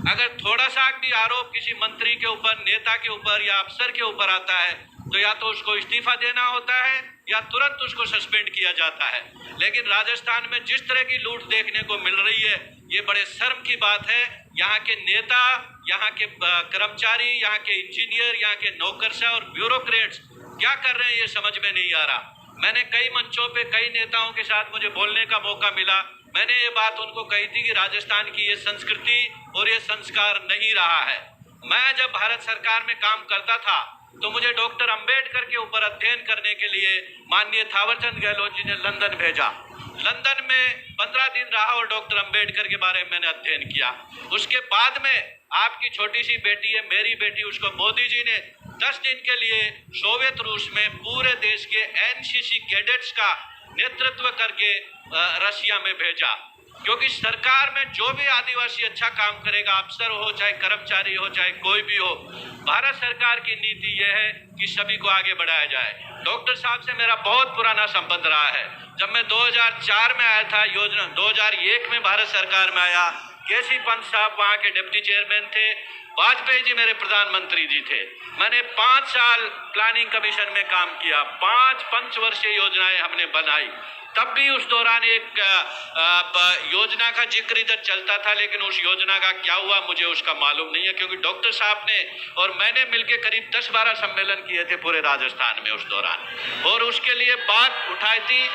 अगर थोड़ा सा भी आरोप किसी मंत्री के ऊपर, नेता के ऊपर या अफसर के ऊपर आता है तो या तो उसको इस्तीफा देना होता है या तुरंत उसको सस्पेंड किया जाता है। लेकिन राजस्थान में जिस तरह की लूट देखने को मिल रही है, ये बड़े शर्म की बात है। यहाँ के नेता, यहाँ के कर्मचारी, यहाँ के इंजीनियर, यहाँ के नौकरशाह और ब्यूरोक्रेट्स क्या कर रहे हैं ये समझ में नहीं आ रहा। मैंने कई मंचों पे कई नेताओं के साथ मुझे बोलने का मौका मिला। मैंने ये बात उनको कही थी कि राजस्थान की ये संस्कृति और ये संस्कार नहीं रहा है। मैं जब भारत सरकार में काम करता था तो मुझे डॉक्टर अंबेडकर के ऊपर अध्ययन करने के लिए माननीय थावरचंद गहलोत जी ने लंदन भेजा। लंदन में 15 दिन रहा और डॉक्टर अंबेडकर के बारे में मैंने अध्ययन किया। उसके बाद में आपकी छोटी सी बेटी है, मेरी बेटी, उसको मोदी जी ने 10 दिन के लिए सोवियत रूस में पूरे देश के एनसीसी कैडेट्स का नेतृत्व करके रशिया में भेजा। क्योंकि सरकार में जो भी आदिवासी अच्छा काम करेगा, अफसर हो चाहे कर्मचारी हो चाहे कोई भी हो, भारत सरकार की नीति यह है कि सभी को आगे बढ़ाया जाए। डॉक्टर साहब से मेरा बहुत पुराना संबंध रहा है। जब मैं 2004 में आया था योजना, 2001 में भारत सरकार में आया, केसी पंत साहब वहाँ के डिप्टी चेयरमैन थे, वाजपेयी जी मेरे प्रधानमंत्री जी थे। मैंने 5 साल प्लानिंग कमीशन में काम किया, 5 पंचवर्षीय योजनाएं हमने बनाई। तब भी उस दौरान एक योजना का जिक्र इधर चलता था, लेकिन उस योजना का क्या हुआ मुझे उसका मालूम नहीं है, क्योंकि डॉक्टर साहब ने और मैंने मिलकर करीब 10-12 सम्मेलन किए थे पूरे राजस्थान में उस दौरान, और उसके लिए बात उठाई थी।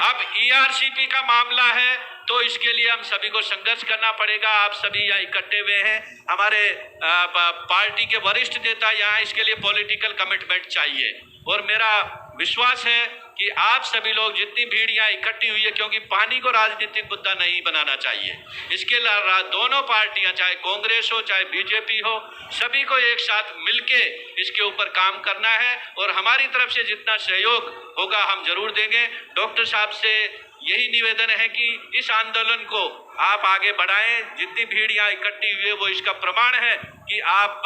अब ERCP का मामला है तो इसके लिए हम सभी को संघर्ष करना पड़ेगा। आप सभी यहाँ इकट्ठे हुए हैं, हमारे पार्टी के वरिष्ठ नेता यहाँ, इसके लिए पॉलिटिकल कमिटमेंट चाहिए। और मेरा विश्वास है कि आप सभी लोग, जितनी भीड़ यहाँ इकट्ठी हुई है, क्योंकि पानी को राजनीतिक मुद्दा नहीं बनाना चाहिए, इसके अलावा दोनों पार्टियां, चाहे कांग्रेस हो चाहे बीजेपी हो, सभी को एक साथ मिलके इसके ऊपर काम करना है और हमारी तरफ से जितना सहयोग होगा हम जरूर देंगे। डॉक्टर साहब से यही निवेदन है कि इस आंदोलन को आप आगे बढ़ाएं। जितनी भीड़ यहाँ इकट्ठी हुई है वो इसका प्रमाण है कि आप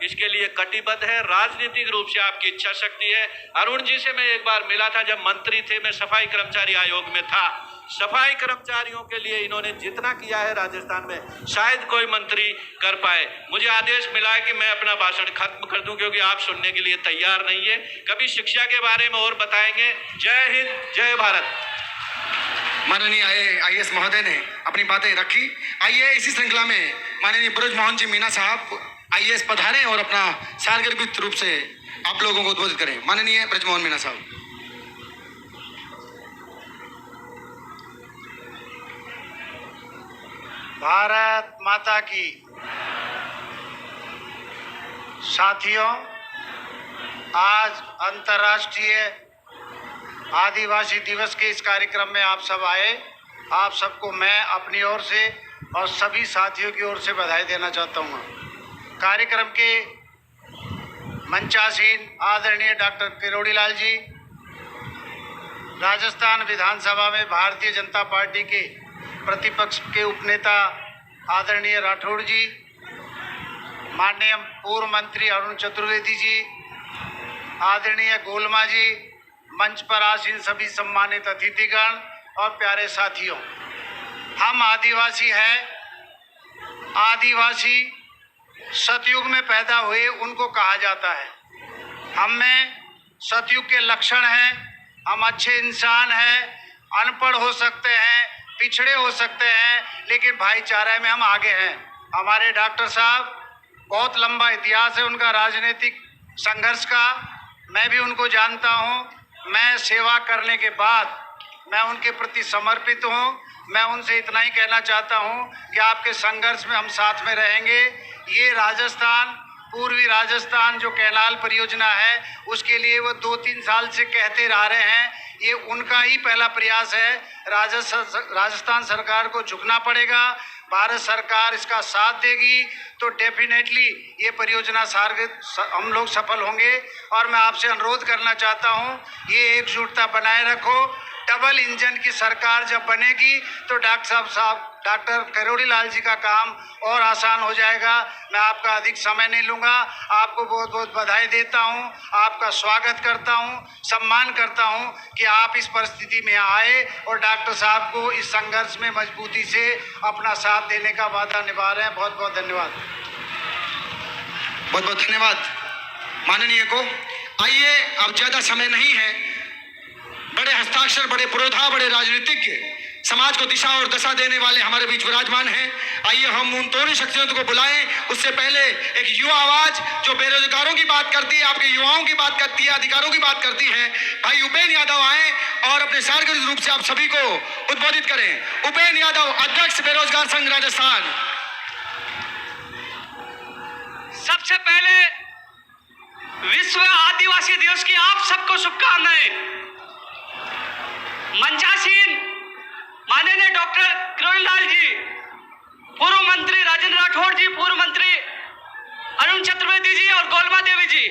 इसके लिए कटिबद्ध है, राजनीतिक रूप से आपकी इच्छा शक्ति है। अरुण जी से मैं एक बार मिला था जब मंत्री थे, मैं सफाई कर्मचारी आयोग में था। सफाई कर्मचारियों के लिए इन्होंने जितना किया है राजस्थान में शायद कोई मंत्री कर पाए। मुझे आदेश मिला है कि मैं अपना भाषण खत्म कर दूं, क्योंकि आप सुनने के लिए तैयार नहीं है। कभी शिक्षा के बारे में और बताएंगे। जय हिंद, जय भारत। माननीय IAS महोदय ने अपनी बातें रखी। आइए इसी श्रृंखला में माननीय ब्रज मोहन जी मीणा साहब IAS पधारें और अपना सारगर्भित रूप से आप लोगों को उद्बोधित करें। माननीय ब्रजमोहन मीणा साहब। भारत माता की। साथियों, आज अंतर्राष्ट्रीय आदिवासी दिवस के इस कार्यक्रम में आप सब आए। आप सबको मैं अपनी ओर से और सभी साथियों की ओर से बधाई देना चाहता हूँ। कार्यक्रम के मंचासीन आदरणीय डॉक्टर किरोड़ी लाल जी, राजस्थान विधानसभा में भारतीय जनता पार्टी के प्रतिपक्ष के उपनेता आदरणीय राठौड़ जी, माननीय पूर्व मंत्री अरुण चतुर्वेदी जी, आदरणीय गोलमा जी, मंच पर आसीन सभी सम्मानित अतिथिगण और प्यारे साथियों, हम आदिवासी हैं। आदिवासी सतयुग में पैदा हुए उनको कहा जाता है। हम में सतयुग के लक्षण हैं। हम अच्छे इंसान हैं, अनपढ़ हो सकते हैं, पिछड़े हो सकते हैं, लेकिन भाईचारे में हम आगे हैं। हमारे डॉक्टर साहब, बहुत लंबा इतिहास है उनका राजनीतिक संघर्ष का। मैं भी उनको जानता हूं। मैं सेवा करने के बाद मैं उनके प्रति समर्पित हूं। मैं उनसे इतना ही कहना चाहता हूं कि आपके संघर्ष में हम साथ में रहेंगे। ये राजस्थान, पूर्वी राजस्थान जो कैनाल परियोजना है, उसके लिए वो 2-3 साल से कहते रह रहे हैं। ये उनका ही पहला प्रयास है। राजस्थान सरकार को झुकना पड़ेगा। भारत सरकार इसका साथ देगी तो डेफिनेटली ये परियोजना हम लोग सफल होंगे। और मैं आपसे अनुरोध करना चाहता हूँ, ये एकजुटता बनाए रखो। डबल इंजन की सरकार जब बनेगी तो डॉक्टर किरोड़ी लाल जी का काम और आसान हो जाएगा। मैं आपका अधिक समय नहीं लूँगा। आपको बहुत बहुत बधाई देता हूँ, आपका स्वागत करता हूँ, सम्मान करता हूँ कि आप इस परिस्थिति में आए और डॉक्टर साहब को इस संघर्ष में मजबूती से अपना साथ देने का वादा निभा रहे हैं। बहुत बहुत धन्यवाद। बहुत बहुत धन्यवाद माननीय को। आइए, अब ज्यादा समय नहीं है। बड़े हस्ताक्षर, बड़े पुरोधा, बड़े राजनीतिज्ञ, समाज को दिशा और दशा देने वाले हमारे बीच विराजमान हैं। आइए हम उन दोनों शख्सियतों को बुलाएं। उससे पहले एक युवा आवाज जो बेरोजगारों की बात करती है, आपके युवाओं की बात करती है, अधिकारों की बात करती है, भाई उपेन यादव आए और अपने सार्वजनिक रूप से आप सभी को उद्बोधित करें। उपेन यादव, अध्यक्ष बेरोजगार संघ राजस्थान। सबसे पहले विश्व आदिवासी दिवस की आप सबको शुभकामनाएं। मंचासीन माननीय डॉक्टर किरोड़ी लाल जी, पूर्व मंत्री राजेंद्र राठौड़ जी, पूर्व मंत्री अरुण चतुर्वेदी जी और गोलमा देवी जी,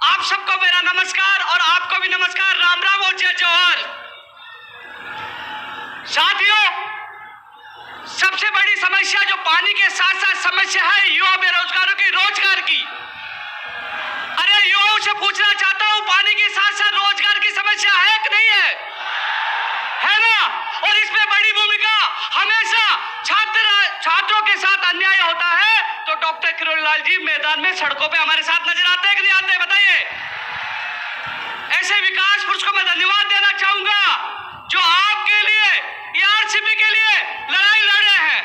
आप सबको मेरा नमस्कार और आपको भी नमस्कार। राम राम और जय जवाहर। साथियों, सबसे बड़ी समस्या जो पानी के साथ साथ समस्या है युवा बेरोजगारों की, रोजगार की। अरे युवाओं से पूछना चाहता हूं, पानी के साथ साथ रोजगार की समस्या है कि नहीं है? है ना? और इसमें बड़ी भूमिका हमेशा छात्रों के साथ अन्याय होता है तो डॉक्टर किरोड़ी लाल जी मैदान में, सड़कों पे हमारे साथ नजर आते हैं कि नहीं आते? बताइए। ऐसे विकास पुरुष को मैं धन्यवाद देना चाहूंगा जो आपके लिए, ERCP के लिए लड़ाई लड़ रहे हैं,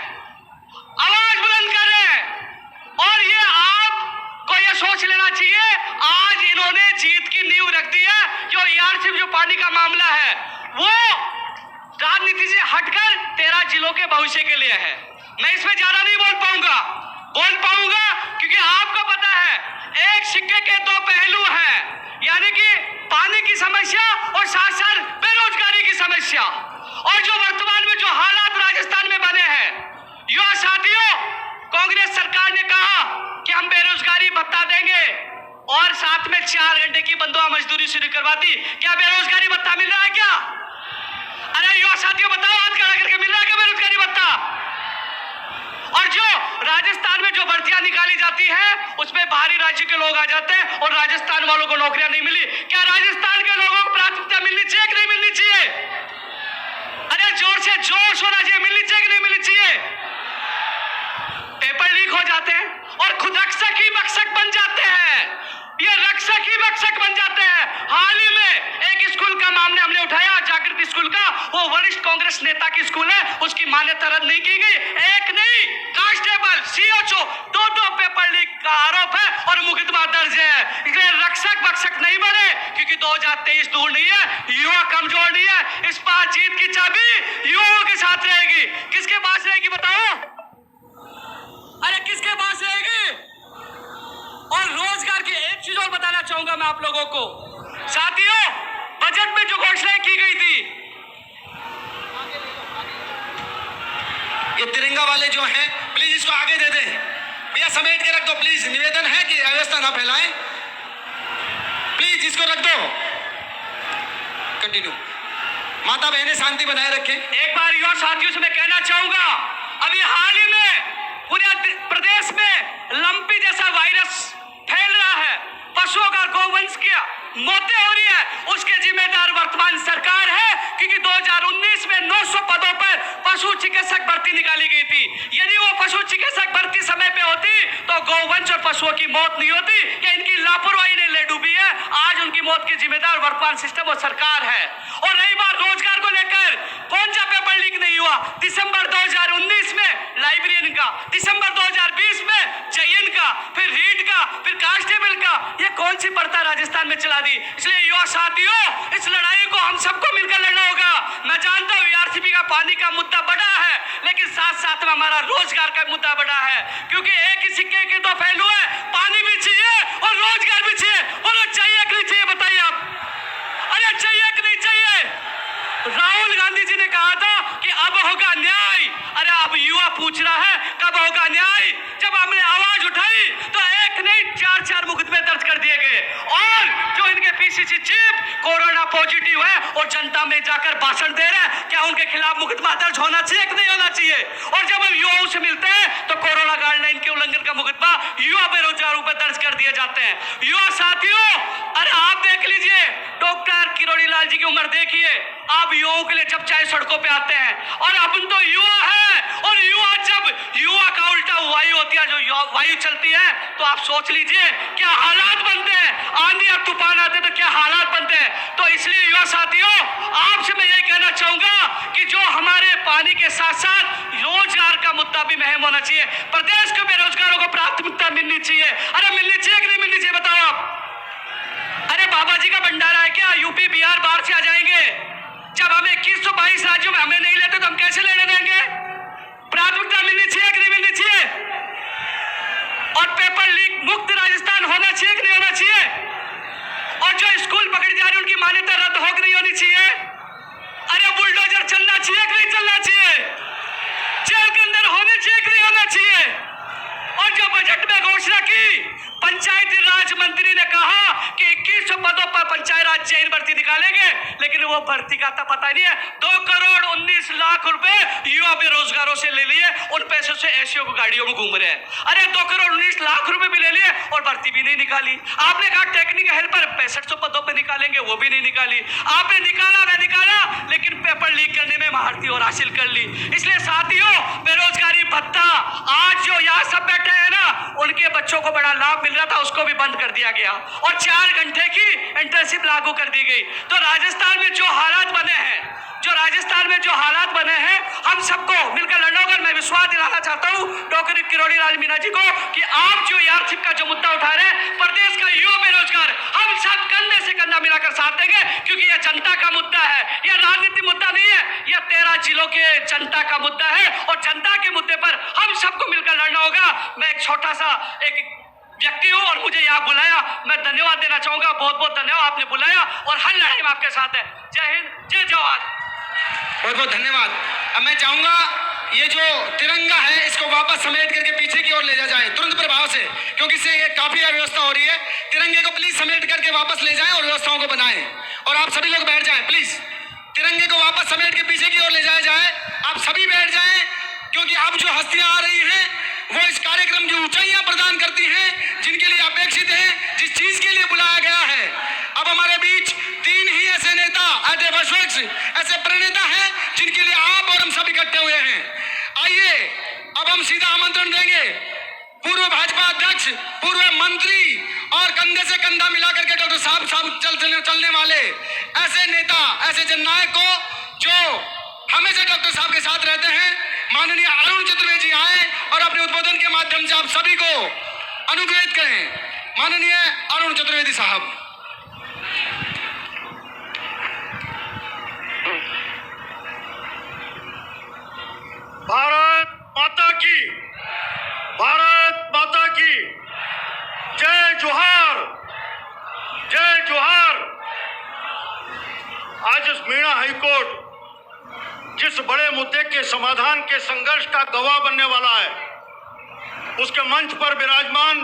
आवाज बुलंद कर रहे हैं। और ये आपको ये सोच लेना चाहिए, आज इन्होंने जीत की नींव रख दी है। जो ERCP, जो पानी का मामला है, वो राजनीति से हटकर 13 जिलों के भविष्य के लिए है। मैं इसमें ज्यादा नहीं बोल पाऊंगा क्योंकि आपको पता है एक सिक्के के 2 पहलू हैं, यानी कि पानी की समस्या और साथ साथ बेरोजगारी की समस्या। और जो वर्तमान में जो हालात राजस्थान में बने हैं, युवा साथियों, कांग्रेस सरकार ने कहा कि हम बेरोजगारी भत्ता देंगे और साथ में 4 घंटे की बंधुआ मजदूरी शुरू करवा दी। क्या बेरोजगारी भत्ता मिल रहा है क्या? अरे युवा साथियों बताओ, हाथ खड़ा करके मिल रहा है क्या बेरोजगारी भत्ता? और जो राजस्थान में जो भर्तियां निकाली जाती है उसमें बाहरी राज्य के लोग आ जाते हैं और राजस्थान वालों को नौकरियां नहीं मिली। क्या राजस्थान के लोगों को प्राथमिकता मिलनी चाहिए कि नहीं मिलनी चाहिए? अरे जोर से जोश होना चाहिए, मिलनी चाहिए कि नहीं मिलनी चाहिए? पेपर लीक हो जाते हैं और खुद रक्षक ही भक्षक बन जाते हैं। ये रक्षक ही भक्षक बन जाते हैं। हाल ही में एक स्कूल का मामला हमने उठाया, जागृति स्कूल का। वो वरिष्ठ कांग्रेस नेता की स्कूल है, उसकी मान्यता रद्द नहीं की गई। एक नहीं, कांस्टेबल, CHO, 2 पेपर लीक का आरोप है और मुकदमा दर्ज है। इसलिए रक्षक भक्षक मरे, क्योंकि 2023 दूर नहीं है, युवा कमजोर नहीं है। इस बार जीत की चाबी युवाओं के साथ रहेगी। किसके पास रहेगी बताओ? अरे किसके पास रहेगी? और रोजगार की एक चीज और बताना चाहूंगा मैं आप लोगों को, साथियों, बजट में जो घोषणाएं की गई थी, ये तिरंगा वाले जो हैं प्लीज इसको आगे दे दें भैया, समेट के रख दो प्लीज। निवेदन है कि अव्यवस्था ना फैलाएं, प्लीज इसको रख दो। कंटिन्यू। माता बहनें शांति बनाए रखें। एक बार युवा साथियों से मैं कहना चाहूंगा, अभी हाल ही में पूरे प्रदेश में लंपी जैसा वायरस फैल रहा है, पशुओं का गोवंश की मौतें हो रही है, उसके जिम्मेदार वर्तमान सरकार है, क्योंकि 2019 में 900 पदों पर पशु चिकित्सक भर्ती निकाली गई थी। यदि वो पशु चिकित्सक भर्ती समय पे होती तो गौवंश और पशुओं की मौत नहीं होती। या इनकी लापरवाही ने ले डूबी है, आज उनकी मौत की जिम्मेदार वर्तमान सिस्टम और सरकार है। और रही बात रोजगार को लेकर, कौन सा पेपर लीक नहीं हुआ? दिसंबर 2019 में लाइब्रेरियन का, दिसंबर 2020 में जयन का, फिर रीड का, फिर कांस्टेबल का, ये कौन सी प्रथा राजस्थान में चला दी? इसलिए युवा साथियों, इस लड़ाई को हम सबको मिलकर लड़ना होगा। मैं जानता हूं ईआरसीपी का पानी का मुद्दा बड़ा है, लेकिन साथ साथ में हमारा रोजगार का मुद्दा बड़ा है, क्योंकि एक ही सिक्के के दो पहलू है, पानी भी चाहिए और रोजगार भी चाहिए। और चाहिए कि नहीं चाहिए बताइए आप? अरे चाहिए कि नहीं चाहिए? राहुल गांधी जी ने कहा था कि अब होगा न्याय। अरे अब युवा पूछ रहा है कब होगा न्याय? जब हमने आवाज उठाई तो एक नहीं 4 मुकदमे दर्ज कर दिए गए, और जो इनके पीसीसी चीफ कोरोना पॉजिटिव है और जनता में जाकर भाषण दे रहे हैं, क्या उनके खिलाफ मुकदमा दर्ज होना चाहिए कि नहीं होना चाहिए? और जब हम युवाओं से मिलते हैं तो कोरोना गाइडलाइन के उल्लंघन का मुकदमा युवा बेरोजगारों पर दर्ज कर दिए जाते हैं। युवा साथियों, अरे आप देख लीजिए, डॉक्टर किरोड़ी लाल जी की उम्र देखिए, आप युवाओं के लिए जब चाहे सड़कों पे आते हैं, और अपन तो युवा है, और युवा जब युवा का उल्टा वायु होती है, जो वायु चलती है, तो आप सोच लीजिए क्या हालात बनते हैं। आंधी और तूफान आते तो क्या हालात बनते हैं। तो इसलिए युवा साथियों, आपसे मैं यही कहना चाहूंगा कि जो हमारे पानी के साथ साथ रोजगार का मुद्दा भी अहम होना चाहिए। प्रदेश के बेरोजगारों को प्राथमिकता मिलनी चाहिए। अरे मिलनी चाहिए कि नहीं मिलनी चाहिए बताओ आप? अरे बाबा जी का भंडारा है क्या? यूपी बिहार बाहर से आ जाएंगे? जब हमें 2122 राज्यों में हमें नहीं लेते तो हम कैसे लेने देंगे? प्राथमिकता मिलनी चाहिए कि नहीं मिलनी चाहिए? और पेपर लीक मुक्त राजस्थान होना चाहिए कि नहीं होना चाहिए? और जो स्कूल पकड़ी जा रही उनकी मान्यता रद्द हो कि नहीं होनी चाहिए? अरे बुलडोजर चलना चाहिए कि नहीं चलना चाहिए? जेल के अंदर होनी चाहिए कि नहीं होना चाहिए? और जो बजट में घोषणा की, पंचायती राज मंत्री ने कहा कि 2100 पदों पर पंचायत राज चयन भर्ती निकालेंगे, लेकिन वो भर्ती का तो पता नहीं है। 2,19,00,000 रुपए युवा बेरोजगारों से ले लिए, उन पैसों से ऐसे गाड़ियों में घूम रहे हैं। अरे 2,19,00,000 रुपए भी ले लिए और भर्ती भी नहीं निकाली। आपने कहा टेक्निकल हेल्पर 6500 पदों पर निकालेंगे, वो भी नहीं निकाली। आपने निकाला, लेकिन पेपर लीक करने में महारती और हासिल कर ली। इसलिए साथियों, बेरोजगारी भत्ता आज जो यहाँ सब बैठे हैं ना, उनके बच्चों को बड़ा लाभ मिल रहा था, उसको भी बंद कर दिया गया, और 4 घंटे की इंटर्नशिप लागू कर दी गई। तो राजस्थान में जो हालात बने हैं, हम सबको मिलकर लड़ना होगा। मैं विश्वास दिलाना चाहता हूं डॉक्टर किरोड़ी लाल मीणा जी को कि आप जो ईआरसीपी का जो मुद्दा उठा रहे हैं, प्रदेश का युवा बेरोजगार, हम सब कंधे से कंधा मिलाकर साथ देंगे, क्योंकि यह जनता का मुद्दा है, यह राजनीतिक मुद्दा नहीं है, यह 13 जिलों के जनता का मुद्दा है, और जनता के मुद्दे पर हम सबको मिलकर लड़ना होगा। मैं एक छोटा सा एक व्यक्ति हूं और मुझे यहाँ बुलाया, मैं धन्यवाद देना चाहूंगा। बहुत बहुत धन्यवाद, आपने बुलाया और हर लड़ाई में आपके साथ है। जय हिंद, जय जवान। बहुत बहुत धन्यवाद। अब मैं चाहूंगा ये जो तिरंगा है इसको वापस समेट करके पीछे की ओर ले जाए तुरंत प्रभाव से, क्योंकि इससे ये काफी अव्यवस्था हो रही है। तिरंगे को प्लीज समेट करके वापस ले जाएं और व्यवस्थाओं को बनाएं, और आप सभी लोग बैठ जाएं प्लीज। तिरंगे को वापस समेट के पीछे की ओर ले जाया जाए, आप सभी बैठ जाएं, क्योंकि अब जो हस्तियां आ रही हैं वो इस कार्यक्रम की ऊंचाइयां प्रदान करती हैं, जिनके लिए अपेक्षित है, जिस चीज के लिए बुलाया गया है। अब हमारे बीच 3 ही ऐसे नेता, ऐसे प्रणेता हैं जिनके लिए आप और हम सब इकट्ठे हुए हैं। आइए अब हम सीधा आमंत्रण देंगे पूर्व भाजपा अध्यक्ष, पूर्व मंत्री और कंधे से कंधा मिलाकर के डॉक्टर साहब चलने वाले ऐसे नेता, ऐसे जननायक को जो हमेशा डॉक्टर साहब के साथ रहते हैं, माननीय अरुण चतुर्वेदी जी आए और अपने उद्बोधन के माध्यम से आप सभी को अनुग्रहित करें। माननीय अरुण चतुर्वेदी साहब। आज इस मीणा हाईकोर्ट जिस बड़े मुद्दे के समाधान के संघर्ष का गवाह बनने वाला है, उसके मंच पर विराजमान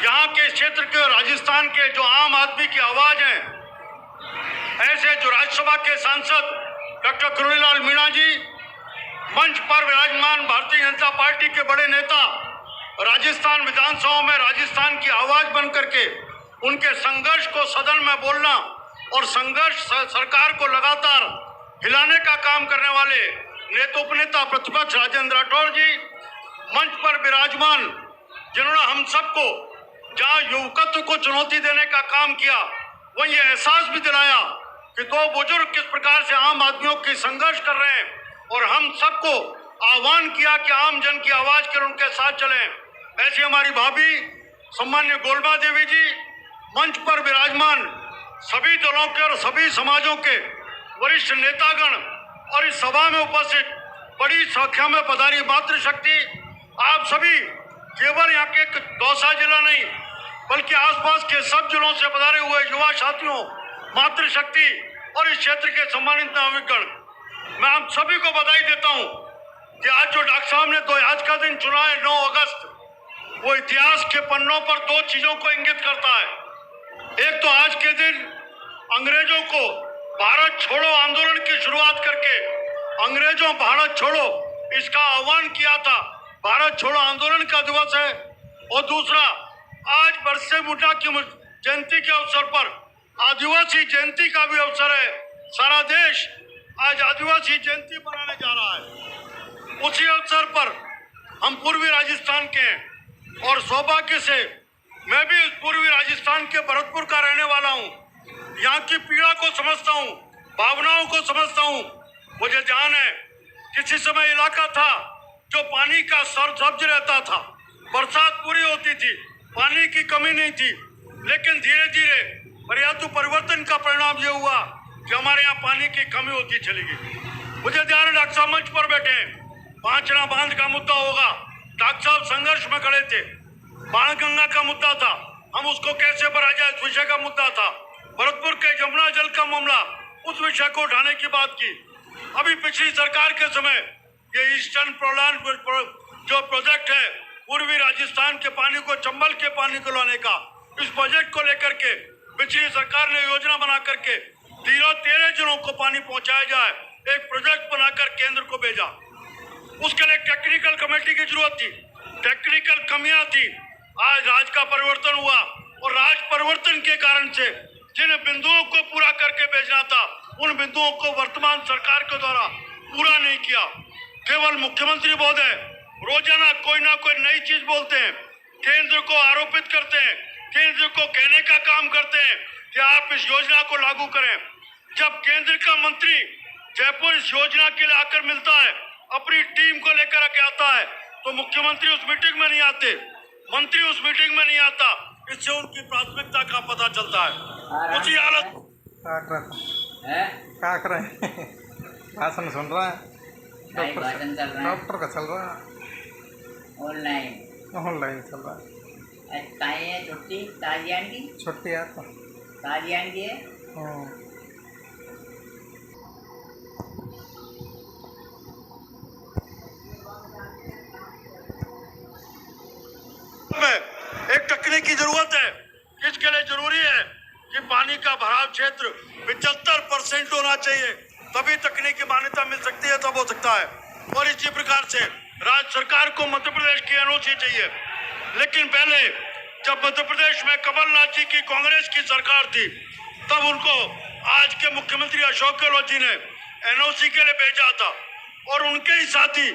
यहाँ के क्षेत्र के राजस्थान के जो आम आदमी की आवाज है, ऐसे जो राज्यसभा के सांसद डॉक्टर करुणीलाल मीणा जी, मंच पर विराजमान भारतीय जनता पार्टी के बड़े नेता, राजस्थान विधानसभा में राजस्थान की आवाज बन करके उनके संघर्ष को सदन में बोलना और संघर्ष सरकार को लगातार हिलाने का काम करने वाले नेता उपनेता प्रतिपक्ष राजेंद्र राठौड़ जी, मंच पर विराजमान जिन्होंने हम सबको जहां युवकत्व को चुनौती देने का काम किया, वह ये एहसास भी दिलाया कि दो बुजुर्ग किस प्रकार से आम आदमियों की संघर्ष कर रहे हैं, और हम सबको आह्वान किया कि आम जन की आवाज के उनके साथ चलें। ऐसी हमारी भाभी सम्मान्य गोलमा देवी जी, मंच पर विराजमान सभी दलों के और सभी समाजों के वरिष्ठ नेतागण और इस सभा में उपस्थित बड़ी संख्या में पधारी मातृशक्ति, आप सभी केवल यहाँ के दौसा जिला नहीं बल्कि आसपास के सब जिलों से पधारे हुए युवा साथियों, मातृशक्ति और इस क्षेत्र के सम्मानित नागरिकगण, मैं आप सभी को बधाई देता हूँ कि आज जो डॉक्टर साहब ने तो आज का दिन चुना है 9 अगस्त, वो इतिहास के पन्नों पर दो चीजों को इंगित करता है। एक तो आज के दिन अंग्रेजों को भारत छोड़ो आंदोलन की शुरुआत करके अंग्रेजों भारत छोड़ो इसका आह्वान किया था, भारत छोड़ो आंदोलन का दिवस है। और दूसरा, आज बिरसा मुंडा की जयंती के अवसर पर आदिवासी जयंती का भी अवसर है। सारा देश आज आदिवासी जयंती मनाने जा रहा है। उसी अवसर पर हम पूर्वी राजस्थान के हैं और सौभाग्य से मैं भी पूर्वी राजस्थान के भरतपुर का रहने वाला हूँ। यहाँ की पीड़ा को समझता हूँ, भावनाओं को समझता हूँ। मुझे ध्यान है किसी समय इलाका था जो पानी का सरसब्ज रहता था, बरसात पूरी होती थी, पानी की कमी नहीं थी, लेकिन धीरे धीरे ऋतु परिवर्तन का परिणाम ये हुआ कि हमारे यहाँ पानी की कमी होती चली गई। मुझे ध्यान है डॉक्टर साहब मंच पर बैठे हैं, पांचना बांध का मुद्दा होगा, डॉक्टर साहब संघर्ष में खड़े थे, बाणगंगा का मुद्दा था, हम उसको कैसे भरा जाए इस विषय का मुद्दा था, भरतपुर के जमुना जल का मामला, उस विषय को उठाने की बात की। अभी पिछली सरकार के समय ये ईस्टर्न प्रोलैंड जो प्रोजेक्ट है पूर्वी राजस्थान के पानी को, चंबल के पानी को लाने का, इस प्रोजेक्ट को लेकर के पिछली सरकार ने योजना बना करके 13 जिलों को पानी पहुंचाया जाए, एक प्रोजेक्ट बनाकर केंद्र को भेजा। उसके लिए टेक्निकल कमेटी की जरूरत थी, टेक्निकल कमियां थी। आज राज का परिवर्तन हुआ और राज परिवर्तन के कारण से जिन बिंदुओं को पूरा करके भेजना था, उन बिंदुओं को वर्तमान सरकार के द्वारा पूरा नहीं किया। केवल मुख्यमंत्री महोदय रोजाना कोई ना कोई नई चीज बोलते हैं, केंद्र को आरोपित करते हैं, केंद्र को कहने का काम करते हैं कि आप इस योजना को लागू करें। जब केंद्र का मंत्री जयपुर इस योजना के लिए आकर मिलता है, अपनी टीम को लेकर के आता है, तो मुख्यमंत्री उस मीटिंग में नहीं आते, मंत्री उस मीटिंग में नहीं आता। इससे उनकी प्राथमिकता का पता चलता है। उसी हालत क्या कर रहे हैं? भाषण सुन रहा है, डॉक्टर का चल रहा है, ऑनलाइन चल रहा है। छुट्टी ताजियान की छुट्टी है तो ताजियान की है। एक तकनीक की जरूरत है। इसके लिए जरूरी है कि पानी का भराव क्षेत्र 75% होना चाहिए, तभी तकनीकी मान्यता मिल सकती है, तब हो सकता है। और इसी प्रकार से राज्य सरकार को मध्य प्रदेश की एनओसी चाहिए। लेकिन पहले जब मध्य प्रदेश में कमलनाथ जी की कांग्रेस की सरकार थी, तब उनको आज के मुख्यमंत्री अशोक गहलोत जी ने एनओसी के लिए भेजा था, और उनके ही साथी,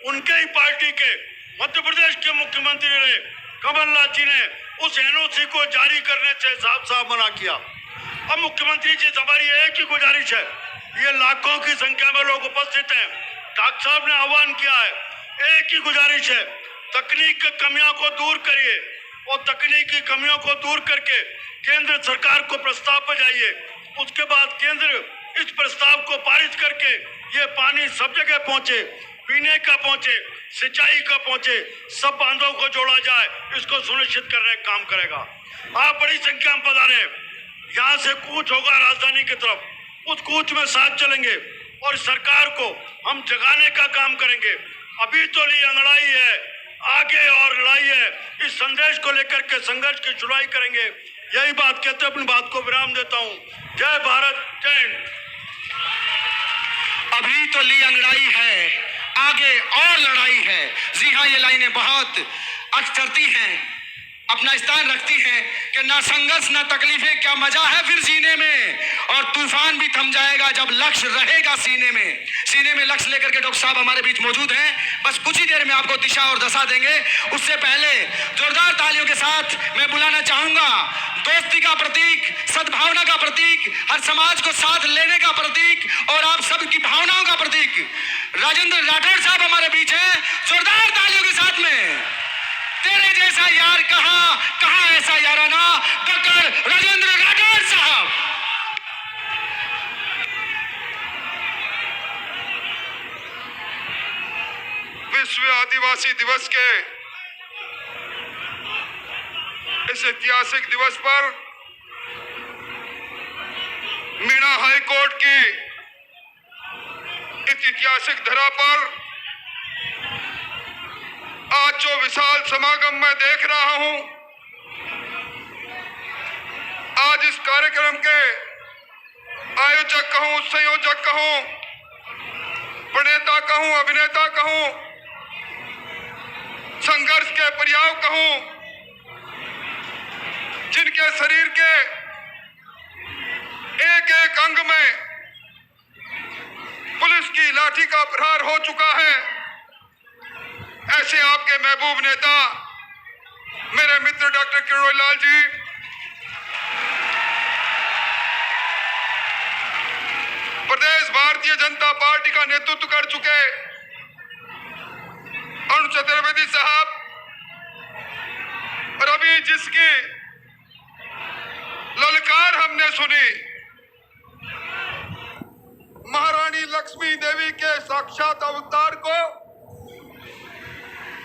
उनके ही पार्टी के मध्य प्रदेश के मुख्यमंत्री ने, कमलनाथ जी ने उस एनओसी को जारी करने से साफ साफ मना किया। अब मुख्यमंत्री जी हमारी एक ही गुजारिश है, ये लाखों की संख्या में लोग उपस्थित हैं, डॉक्टर साहब ने आह्वान किया है, एक ही गुजारिश है, तकनीक की कमियों को दूर करिए और तकनीकी कमियों को दूर करके केंद्र सरकार को प्रस्ताव भेजाइए। उसके बाद केंद्र इस प्रस्ताव को पारित करके ये पानी सब जगह पहुंचे, पीने का पहुंचे, सिंचाई का पहुंचे, सब बांधों को जोड़ा जाए, इसको सुनिश्चित करने का काम करेगा। आप बड़ी संख्या में पधारे। यहाँ से कूच होगा राजधानी की तरफ, उस कूच में साथ चलेंगे और सरकार को हम जगाने का काम करेंगे। अभी तो ली अंगड़ाई है, आगे और लड़ाई है। इस संदेश को लेकर के संघर्ष की शुरुआत करेंगे। यही बात कहते अपनी बात को विराम देता हूँ। जय भारत, जय हिंद। अभी तो ली अंगड़ाई है, आगे और लड़ाई है। जी हाँ, ये लाइनें बहुत अक्षरती हैं, अपना स्थान रखती हैं कि ना संघर्ष ना तकलीफें, क्या मजा है फिर जीने में। और तूफान भी थम जाएगा जब लक्ष्य रहेगा सीने में। सीने में लक्ष्य लेकर के डॉक्टर साहब हमारे बीच मौजूद हैं। बस कुछ ही देर में आपको दिशा और दशा देंगे। उससे पहले जोरदार तालियों के साथ मैं बुलाना चाहूंगा दोस्ती का प्रतीक, सद्भावना का प्रतीक, हर समाज को साथ लेने का प्रतीक और आप सबकी भावनाओं का प्रतीक राजेंद्र राठौड़ साहब हमारे बीच हैं। जोरदार तालियों के साथ में तेरे जैसा यार कहाँ ऐसा याराना, डॉक्टर राजेंद्र राठौड़ साहब। विश्व आदिवासी दिवस के इस ऐतिहासिक दिवस पर मीणा हाई कोर्ट की इस ऐतिहासिक धरा पर आज जो विशाल समागम मैं देख रहा हूं, आज इस कार्यक्रम के आयोजक कहूं, संयोजक कहूं, प्रणेता कहूं, अभिनेता कहूं, संघर्ष के पर्याय कहूं, जिनके शरीर के एक एक अंग में पुलिस की लाठी का प्रहार हो चुका है, ऐसे आपके महबूब नेता मेरे मित्र डॉक्टर किरोड़ी लाल जी, प्रदेश भारतीय जनता पार्टी का नेतृत्व कर चुके अरुण चतुर्वेदी साहब, और अभी जिसकी ललकार हमने सुनी, महारानी लक्ष्मी देवी के साक्षात अवतार को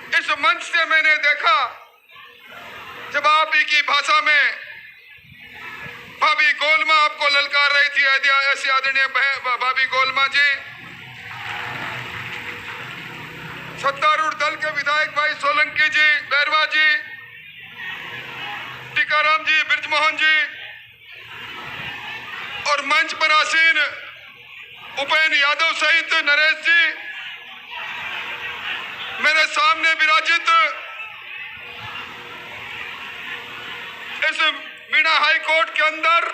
इस मंच से मैंने देखा जब आप ही की भाषा में भाभी गोलमा आपको ललकार रही थी। ऐसी आदरणीय भाभी गोलमा जी, सत्तारूढ़ दल के विधायक भाई सोलंकी जी, बैरवा जी, टीकाराम जी, ब्रिजमोहन जी और मंच पर आसीन उपेंद्र यादव सहित नरेश जी, मेरे सामने विराजित इस मीणा हाई कोर्ट के अंदर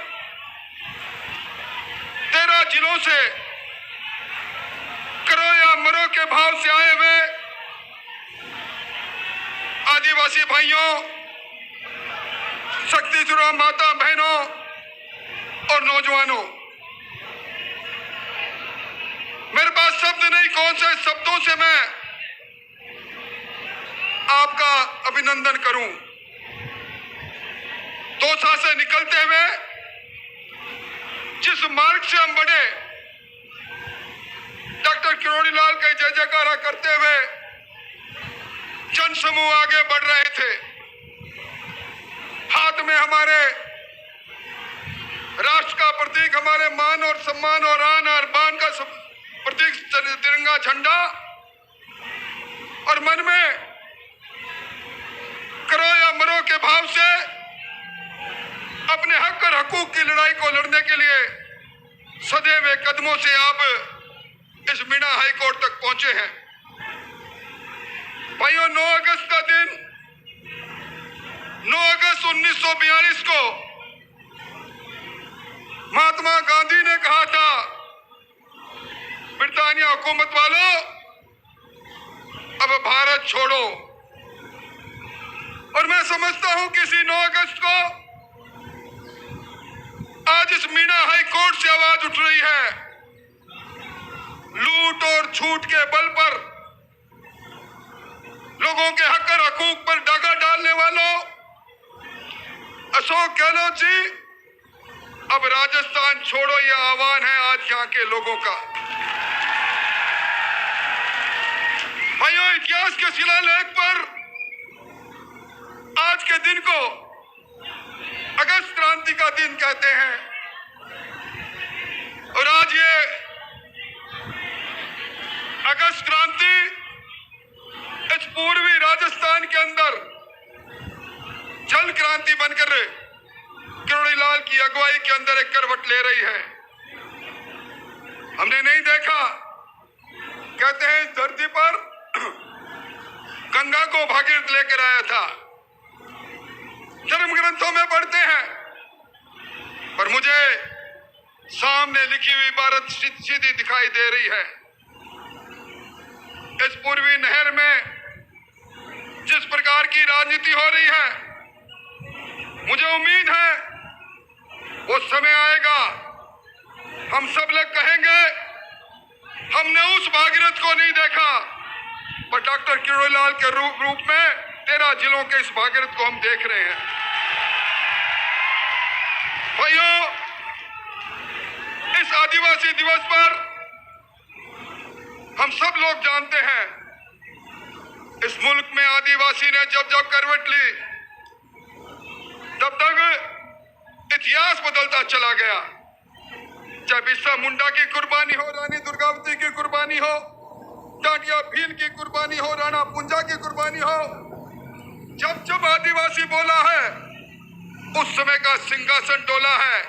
13 जिलों से करो या मरो के भाव से आए हुए आदिवासी भाइयों, शक्तिश्वरों, माता बहनों और नौजवानों, मेरे पास शब्द नहीं, कौन से शब्दों से मैं आपका अभिनंदन करूं। दौसा से निकलते हुए जिस मार्ग से हम बढ़े, डॉक्टर किरोड़ी लाल का जय जयकारा करते हुए जन समूह आगे बढ़ रहे थे। हाथ में हमारे राष्ट्र का प्रतीक, हमारे मान और सम्मान और आन और बान का प्रतीक तिरंगा झंडा, और मन में करो या मरो के भाव से अपने हक और हकूक की लड़ाई को लड़ने के लिए सदे हुए कदमों से आप इस मीणा हाई कोर्ट तक पहुंचे हैं। भाइयों, 9 अगस्त का दिन, 9 अगस्त 1942 को महात्मा गांधी ने कहा था, ब्रिटानिया हुकूमत वालों अब भारत छोड़ो। और मैं समझता हूं कि इसी 9 अगस्त को आज इस मीणा हाई कोर्ट से आवाज उठ रही है। लूट और झूठ के बल पर लोगों के हक और हकूक पर डाका डालने वालों, अशोक गहलोत जी, अब राजस्थान छोड़ो, यह आह्वान है आज यहां के लोगों का। भाइयों, इतिहास के शिलालेख पर आज के दिन को अगस्त क्रांति का दिन कहते हैं। और आज ये अगस्त क्रांति इस पूर्वी राजस्थान के अंदर जल क्रांति बनकर किरोड़ी लाल की अगुवाई के अंदर एक करवट ले रही है। हमने नहीं देखा, कहते हैं इस धरती पर गंगा को भागीरथ लेकर आया था, धर्म ग्रंथों में पढ़ते हैं, पर मुझे सामने लिखी हुई इबारत सीधी दिखाई दे रही है। इस पूर्वी नहर में जिस प्रकार की राजनीति हो रही है, मुझे उम्मीद है वो समय आएगा, हम सब लोग कहेंगे हमने उस भागीरथ को नहीं देखा, पर डॉक्टर किरोड़ी लाल के रूप में 13 जिलों के इस भागीरथ को हम देख रहे हैं। भाइयों, इस आदिवासी दिवस पर हम सब लोग जानते हैं, इस मुल्क में आदिवासी ने जब जब करवट ली तब तक इतिहास बदलता चला गया। चाहे बिरसा मुंडा की कुर्बानी हो, रानी दुर्गावती की कुर्बानी हो, टाटिया भील की कुर्बानी हो, राणा पुंजा की कुर्बानी हो, जब जब आदिवासी बोला है उस समय का सिंहासन डोला है।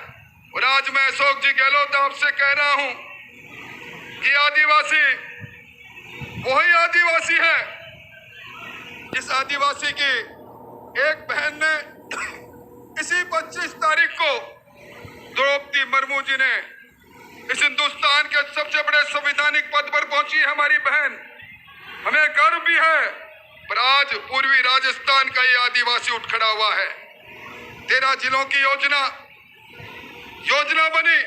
और आज मैं अशोक जी गहलोत आपसे कह रहा हूं कि आदिवासी वही आदिवासी है जिस आदिवासी की एक बहन ने इसी 25 तारीख को द्रौपदी मुर्मू जी ने इस हिंदुस्तान के सबसे बड़े संवैधानिक पद पर पहुंची है हमारी बहन, हमें गर्व भी है। पर आज पूर्वी राजस्थान का ये आदिवासी उठ खड़ा हुआ है। 13 जिलों की योजना बनी,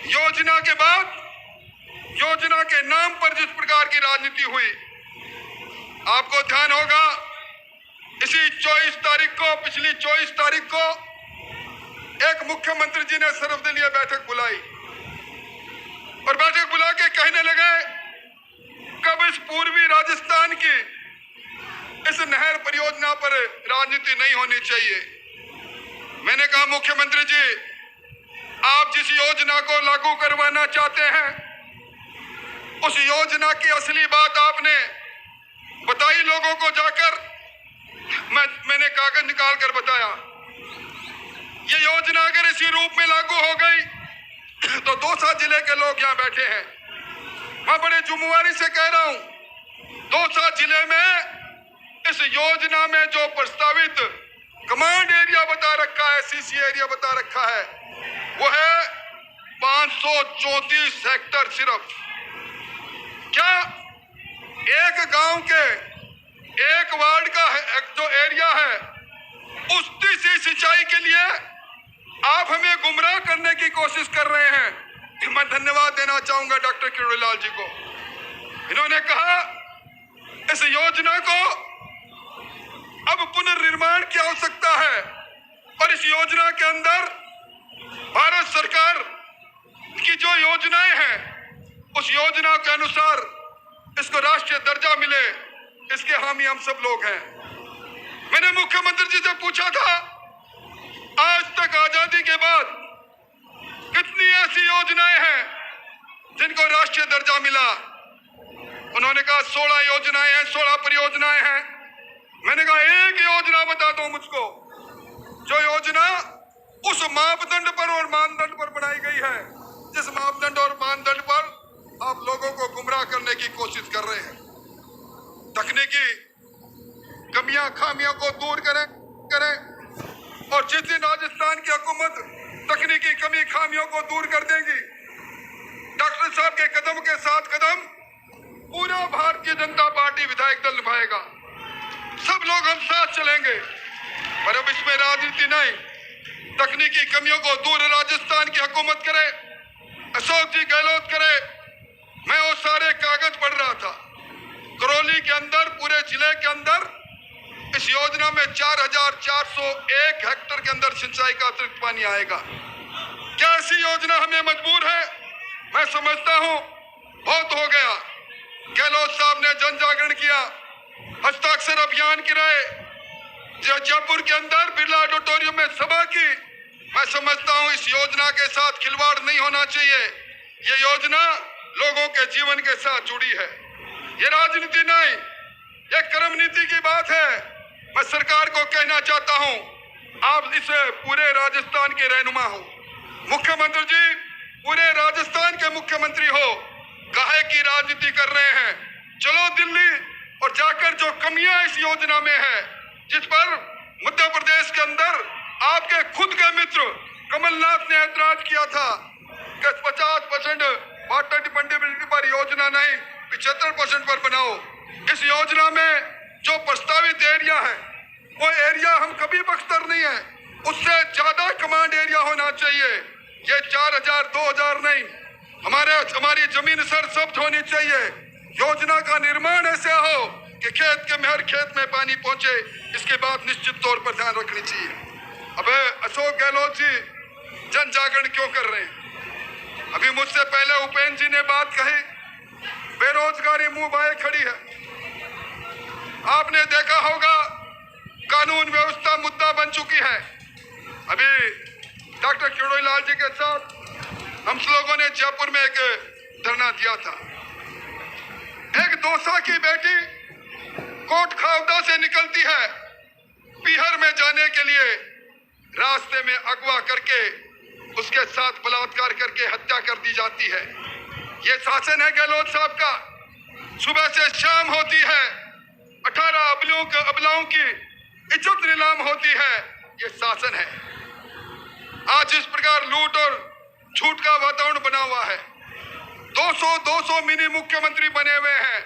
योजना के बाद योजना के नाम पर जिस प्रकार की राजनीति हुई, आपको ध्यान होगा इसी 24 तारीख को, पिछली 24 तारीख को एक मुख्यमंत्री जी ने सर्वदलीय बैठक बुलाई और बैठक बुला के कहने लगे कब इस पूर्वी राजस्थान की इस नहर परियोजना पर राजनीति नहीं होनी चाहिए। मैंने कहा मुख्यमंत्री जी, आप जिस योजना को लागू करवाना चाहते हैं उस योजना की असली बात आपने बताई लोगों को जाकर, मैंने कागज निकाल कर बताया। ये योजना अगर इसी रूप में लागू हो गई तो 2 जिले के लोग यहाँ बैठे हैं, मैं बड़े जिम्मेवारी से कह रहा हूँ, 2 जिले में इस योजना में जो प्रस्तावित कमांड एरिया बता रखा है, सीसी एरिया बता रखा है, वो है 534 हेक्टर सिर्फ। क्या एक गांव के एक वार्ड का जो एरिया है उसकी सी सिंचाई के लिए आप हमें गुमराह करने की कोशिश कर रहे हैं। मैं धन्यवाद देना चाहूंगा डॉक्टर किरोड़ी लाल जी को। इन्होंने कहा इस योजना को अब पुनर्निर्माण की आवश्यकता है और इस योजना के अंदर भारत सरकार की जो योजनाएं हैं उस योजना के अनुसार इसको राष्ट्रीय दर्जा मिले, इसके हामी हम सब लोग हैं। मैंने मुख्यमंत्री जी से पूछा था आज तक आजादी के बाद कितनी ऐसी योजनाएं हैं जिनको राष्ट्रीय दर्जा मिला। उन्होंने कहा 16 योजनाएं हैं, 16 परियोजनाएं हैं। मैंने कहा एक योजना बता दो मुझको जो योजना उस मापदंड पर और मानदंड पर बनाई गई है जिस मापदंड और मानदंड पर आप लोगों को गुमराह करने की कोशिश कर रहे हैं। तकनीकी कमियां खामियों को दूर करें और जिस दिन राजस्थान की हुकूमत तकनीकी कमी खामियों को दूर कर देगी, डॉक्टर साहब के कदम के साथ कदम पूरा भारतीय जनता पार्टी विधायक दल निभाएगा। सब लोग हम साथ चलेंगे, पर अब इसमें राजनीति नहीं, तकनीकी कमियों को दूर राजस्थान की हुकूमत करे, अशोक जी गहलोत करे। मैं वो सारे कागज पढ़ रहा था, करौली के अंदर पूरे जिले के अंदर इस योजना में 4401 हेक्टर के अंदर सिंचाई का अतिरिक्त पानी आएगा। क्या ऐसी योजना हमें मजबूर है? मैं समझता हूं बहुत हो गया। गहलोत साहब ने जन जागरण किया, हस्ताक्षर अभियान गिराए, जयपुर के अंदर बिरला ऑडिटोरियम में सभा की। मैं समझता हूं इस योजना के साथ खिलवाड़ नहीं होना चाहिए। ये योजना लोगों के जीवन के साथ जुड़ी है। ये राजनीति नहीं, ये कर्म नीति की बात है। मैं सरकार को कहना चाहता हूं, आप इस पूरे राजस्थान के रहनुमा हो, मुख्यमंत्री जी पूरे राजस्थान के मुख्यमंत्री हो, काहे की राजनीति कर रहे हैं? चलो दिल्ली और जाकर जो कमियां इस योजना में है, जिस पर मध्य प्रदेश के अंदर आपके खुद के मित्र कमलनाथ ने ऐतराज किया था कि 50% वाटर डिपेंडेबिलिटी पर योजना नहीं 75% पर बनाओ। इस योजना में जो प्रस्तावित एरिया है वो एरिया हम कभी बख्तर नहीं है, उससे ज्यादा कमांड एरिया होना चाहिए। ये 4000 2000 नहीं, हमारी जमीन सरसब्ज होनी चाहिए। योजना का निर्माण ऐसे हो कि खेत के में हर खेत में पानी पहुंचे। इसके बाद निश्चित तौर पर ध्यान रखनी चाहिए। अब अशोक गहलोत जी जन जागरण क्यों कर रहे हैं? अभी मुझसे पहले उपेंद्र जी ने बात कही, बेरोजगारी मुंह बाए खड़ी है। आपने देखा होगा कानून व्यवस्था मुद्दा बन चुकी है। अभी डॉक्टर किरोड़ीलाल जी के साथ हम लोगों ने जयपुर में एक धरना दिया था। एक दोसा की बेटी कोट खावड़ा से निकलती है, पीहर में जाने के लिए रास्ते में अगवा करके उसके साथ बलात्कार करके हत्या कर दी जाती है। ये शासन है गहलोत साहब का। सुबह से शाम होती है, 18 अबलाओं की इज्जत नीलाम होती है। ये शासन है। आज इस प्रकार लूट और झूठ का वातावरण बना हुआ है। 200 मिनी मुख्यमंत्री बने हुए हैं।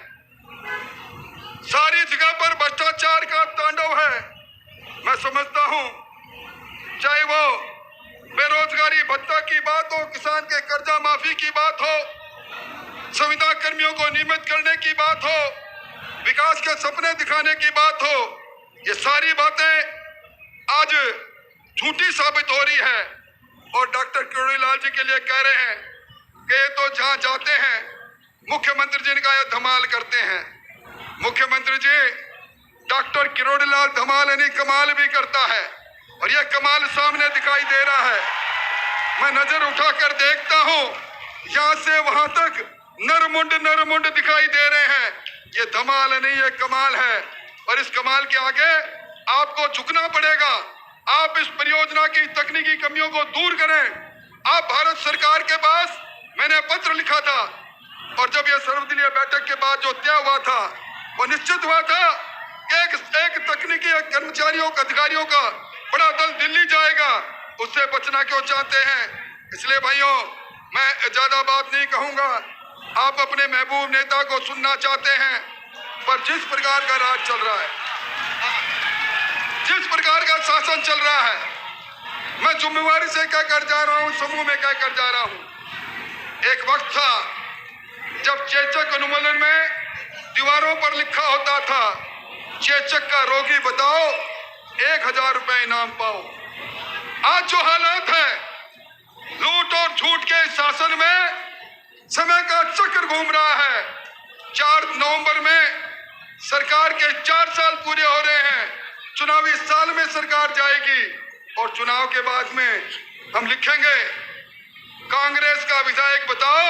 सारी जगह पर भ्रष्टाचार का तांडव है। मैं समझता हूं, चाहे वो बेरोजगारी भत्ता की बात हो, किसान के कर्जा माफी की बात हो, संविदा कर्मियों को नियमित करने की बात हो, विकास के सपने दिखाने की बात हो, ये सारी बातें आज झूठी साबित हो रही है। और डॉक्टर किरोड़ीलाल जी के लिए कह रहे हैं कि ये तो जहां जाते हैं मुख्यमंत्री जी का ये धमाल करते हैं। मुख्यमंत्री जी डॉक्टर किरोड़ीलाल धमाल नहीं कमाल भी करता है, और यह कमाल सामने दिखाई दे रहा है। मैं नजर उठाकर देखता हूं, यहां से वहां तक नरमुंड दिखाई दे रहे हैं। ये धमाल नहीं, ये कमाल है। और इस कमाल के आगे आपको झुकना पड़ेगा। आप इस परियोजना की तकनीकी कमियों को दूर करें। आप भारत सरकार के पास, मैंने पत्र लिखा था, और जब यह सर्वदलीय बैठक के बाद जो तय हुआ था वो निश्चित हुआ था कि एक तकनीकी कर्मचारियों का अधिकारियों का बड़ा दल दिल्ली जाएगा। उससे बचना क्यों चाहते हैं? इसलिए भाइयों, मैं ज्यादा बात नहीं कहूंगा। आप अपने महबूब नेता को सुनना चाहते हैं, पर जिस प्रकार का राज चल रहा है, जिस प्रकार का शासन चल रहा है, मैं जिम्मेवारी से कहकर जा रहा हूं, समूह में कहकर जा रहा हूं। एक वक्त था जब चेचक अनुमोदन में दीवारों पर लिखा होता था, चेचक का रोगी बताओ 1000 रुपए इनाम पाओ। आज जो हालात है, लूट और झूठ के शासन में समय का चक्र घूम रहा है। 4 नवंबर में सरकार के 4 साल पूरे हो रहे हैं। चुनावी साल में सरकार जाएगी, और चुनाव के बाद में हम लिखेंगे कांग्रेस का विधायक बताओ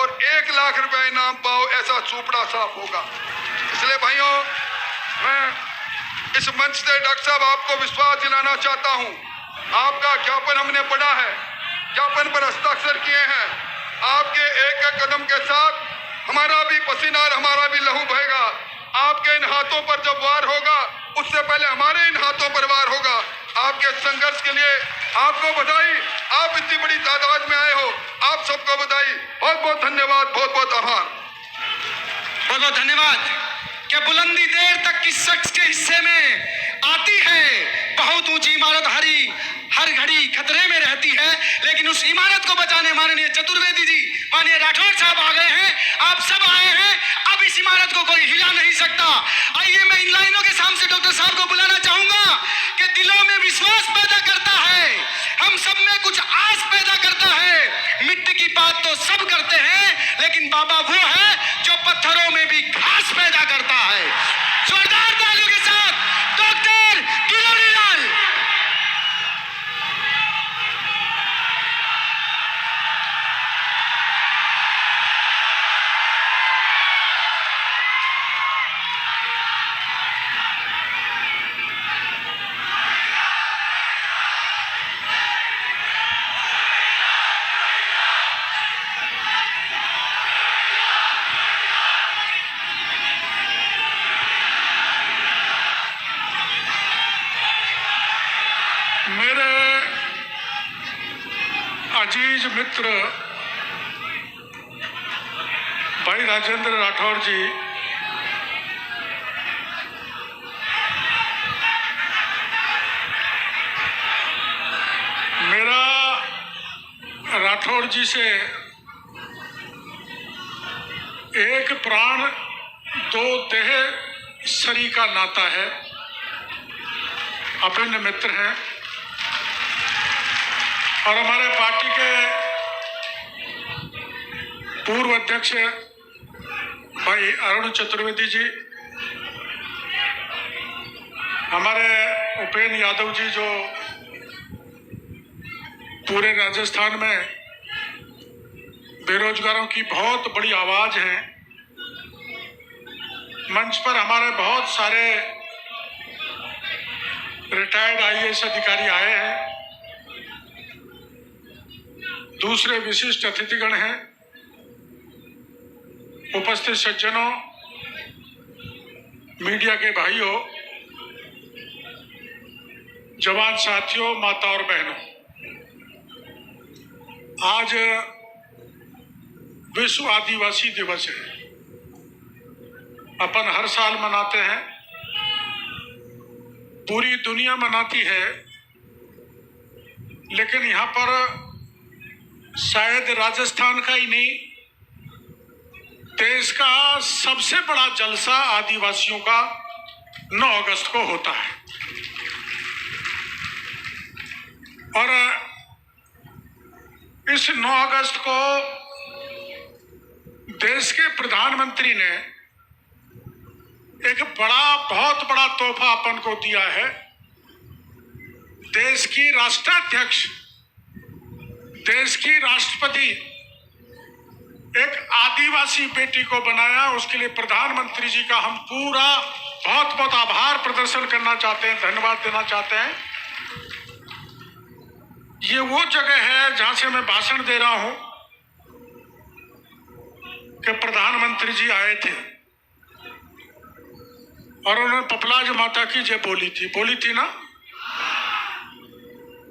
और 1 लाख रुपए इनाम पाओ। ऐसा चूपड़ा साफ होगा। इसलिए भाइयों, मैं इस मंच से डॉक्टर साहब आपको विश्वास दिलाना चाहता हूं। आपका ज्ञापन हमने पढ़ा है, ज्ञापन पर हस्ताक्षर किए हैं। आपके एक एक कदम के साथ हमारा भी पसीना और हमारा भी लहू बहेगा। आपके इन हाथों पर जब वार होगा, उससे पहले हमारे इन हाथों पर वार होगा। आपके संघर्ष के लिए आपको बधाई। आप इतनी बड़ी तादाद में आए हो, आप सबको बधाई। बहुत बहुत धन्यवाद, बहुत बहुत आभार। बहुत बहुत धन्यवाद। क्या बुलंदी देर तक किस शख्स के हिस्से में आती है? बहुत ऊंची इमारत हर घड़ी खतरे में रहती है, लेकिन उस इमारत को बचाने माननीय चतुर्वेदी जी, माननीय राठौड़ साहब आ गए हैं। आप सब आए हैं, अब इस इमारत को कोई हिला नहीं सकता। आइए, मैं इन लाइनों के सामने डॉक्टर साहब को बुलाना चाहूंगा कि दिलों में विश्वास पैदा करता है, हम सब में कुछ आस पैदा करता है। मिट्टी की बात तो सब करते हैं, लेकिन बाबा वो है जो पत्थरों में भी घास पैदा करता है। जोरदार तालियों के साथ डॉक्टर मेरे अजीज मित्र भाई राजेंद्र राठौर जी, मेरा राठौर जी से एक प्राण दो देह सरी का नाता है, अभिन्न मित्र हैं। और हमारे पार्टी के पूर्व अध्यक्ष भाई अरुण चतुर्वेदी जी, हमारे उपेंद्र यादव जी जो पूरे राजस्थान में बेरोजगारों की बहुत बड़ी आवाज है। मंच पर हमारे बहुत सारे रिटायर्ड आईएएस अधिकारी आए हैं, दूसरे विशिष्ट अतिथिगण हैं, उपस्थित सज्जनों, मीडिया के भाइयों, जवान साथियों, माता और बहनों, आज विश्व आदिवासी दिवस है। अपन हर साल मनाते हैं, पूरी दुनिया मनाती है, लेकिन यहाँ पर शायद राजस्थान का ही नहीं, देश का सबसे बड़ा जलसा आदिवासियों का 9 अगस्त को होता है। और इस 9 अगस्त को देश के प्रधानमंत्री ने एक बहुत बड़ा तोहफा अपन को दिया है। देश की राष्ट्राध्यक्ष, देश की राष्ट्रपति एक आदिवासी बेटी को बनाया। उसके लिए प्रधानमंत्री जी का हम पूरा बहुत आभार प्रदर्शन करना चाहते हैं, धन्यवाद देना चाहते हैं। ये वो जगह है जहां से मैं भाषण दे रहा हूं कि प्रधानमंत्री जी आए थे और उन्होंने पपलाज माता की जय बोली थी ना।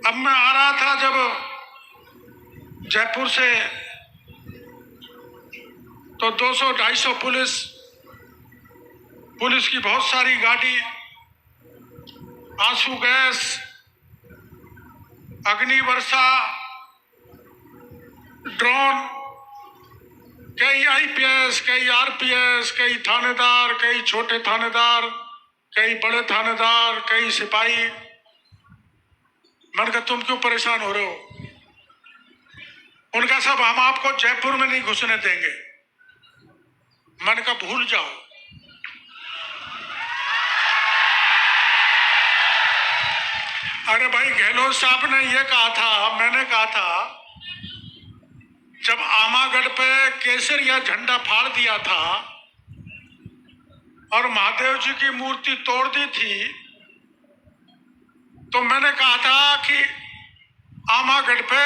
अब मैं आ रहा था जब जयपुर से, तो 200-250 पुलिस की बहुत सारी गाड़ी, आंसू गैस, अग्नि वर्षा, ड्रोन, कई आईपीएस, कई आरपीएस, कई थानेदार, कई छोटे थानेदार, कई बड़े थानेदार, कई सिपाही। मैंने कहा तुम क्यों परेशान हो रहे हो? उनका सब हम आपको जयपुर में नहीं घुसने देंगे। मैंने कहा भूल जाओ। अरे भाई, गहलोत साहब ने ये कहा था, मैंने कहा था, जब आमागढ़ पे केसरिया झंडा फाड़ दिया था और महादेव जी की मूर्ति तोड़ दी थी, तो मैंने कहा था कि आमागढ़ पे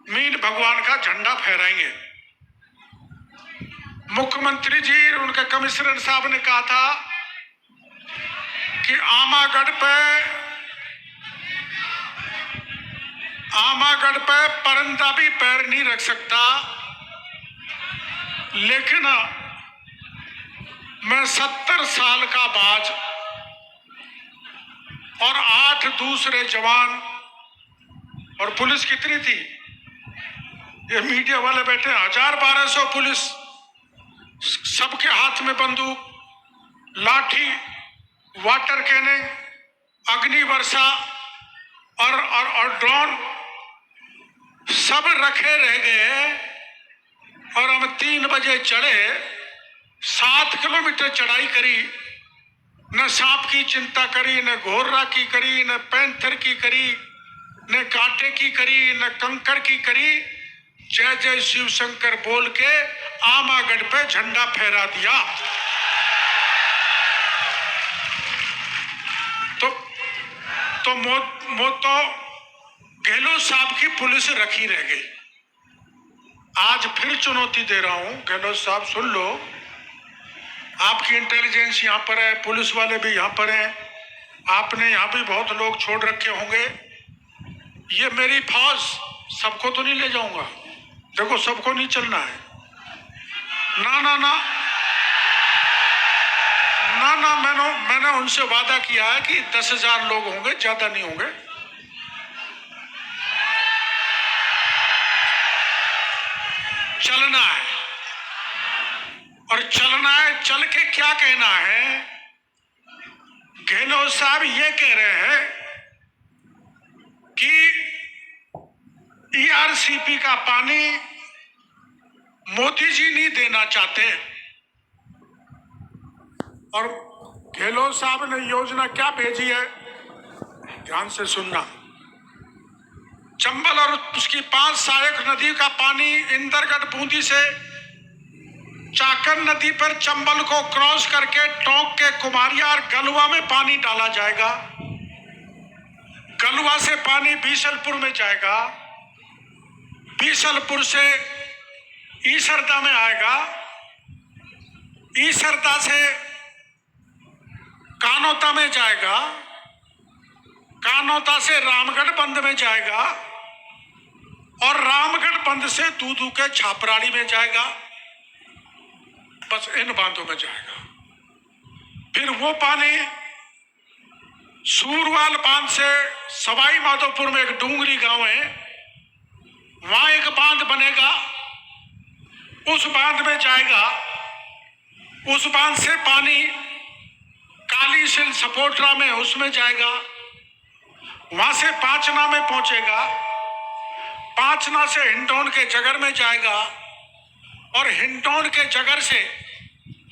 मीन भगवान का झंडा फहराएंगे। मुख्यमंत्री जी, उनके कमिश्नर साहब ने कहा था कि आमागढ़ पे परिंदा भी पैर नहीं रख सकता। लेकिन मैं 70 साल का बाज और 8 दूसरे जवान, और पुलिस कितनी थी? ये मीडिया वाले बैठे, 1000-1200 पुलिस, सबके हाथ में बंदूक, लाठी, वाटर कैनिंग, अग्नि वर्षा और ड्रोन सब रखे रह गए। और हम 3 बजे चढ़े, 7 किलोमीटर चढ़ाई करी, न सांप की चिंता करी, न घोररा की करी, न पैंथर की करी, न कांटे की करी, न कंकड़ की करी। जय जय शिव शंकर बोल के आमागढ़ पे झंडा फहरा दिया। तो गहलोत साहब की पुलिस रखी रह गई। आज फिर चुनौती दे रहा हूं, गहलोत साहब सुन लो, आपकी इंटेलिजेंस यहां पर है, पुलिस वाले भी यहां पर हैं, आपने यहाँ भी बहुत लोग छोड़ रखे होंगे। ये मेरी फौज, सबको तो नहीं ले जाऊंगा, देखो सबको नहीं चलना है, ना ना ना ना ना, मैंने उनसे वादा किया है कि 10,000 लोग होंगे, ज्यादा नहीं होंगे। चलना है, और चलना है, चल के क्या कहना है। गहलोत साहब ये कह रहे हैं कि ईआरसीपी का पानी मोदी जी नहीं देना चाहते, और गहलोत साहब ने योजना क्या भेजी है, ध्यान से सुनना। चंबल और उसकी 5 सहायक नदी का पानी इंदरगढ़ बूंदी से चाकन नदी पर चंबल को क्रॉस करके टोंक के कुमारिया और गलुआ में पानी डाला जाएगा। गलुआ से पानी बीसलपुर में जाएगा, बीसलपुर से ईसरदा में आएगा, ईसरदा से कानोता में जाएगा, कानोता से रामगढ़ बंद में जाएगा, और रामगढ़ बंद से दूदू के छापराड़ी में जाएगा। बस इन बांधों में जाएगा। फिर वो पानी सूरवाल बांध से सवाई माधोपुर में एक डूंगरी गांव है, वहां एक बांध बनेगा, उस बांध में जाएगा। उस बांध से पानी काली सिल सपोटरा में उसमें जाएगा, वहां से पांचना में पहुंचेगा, पांचना से हिंडौन के जगर में जाएगा, और हिंडौन के जगर से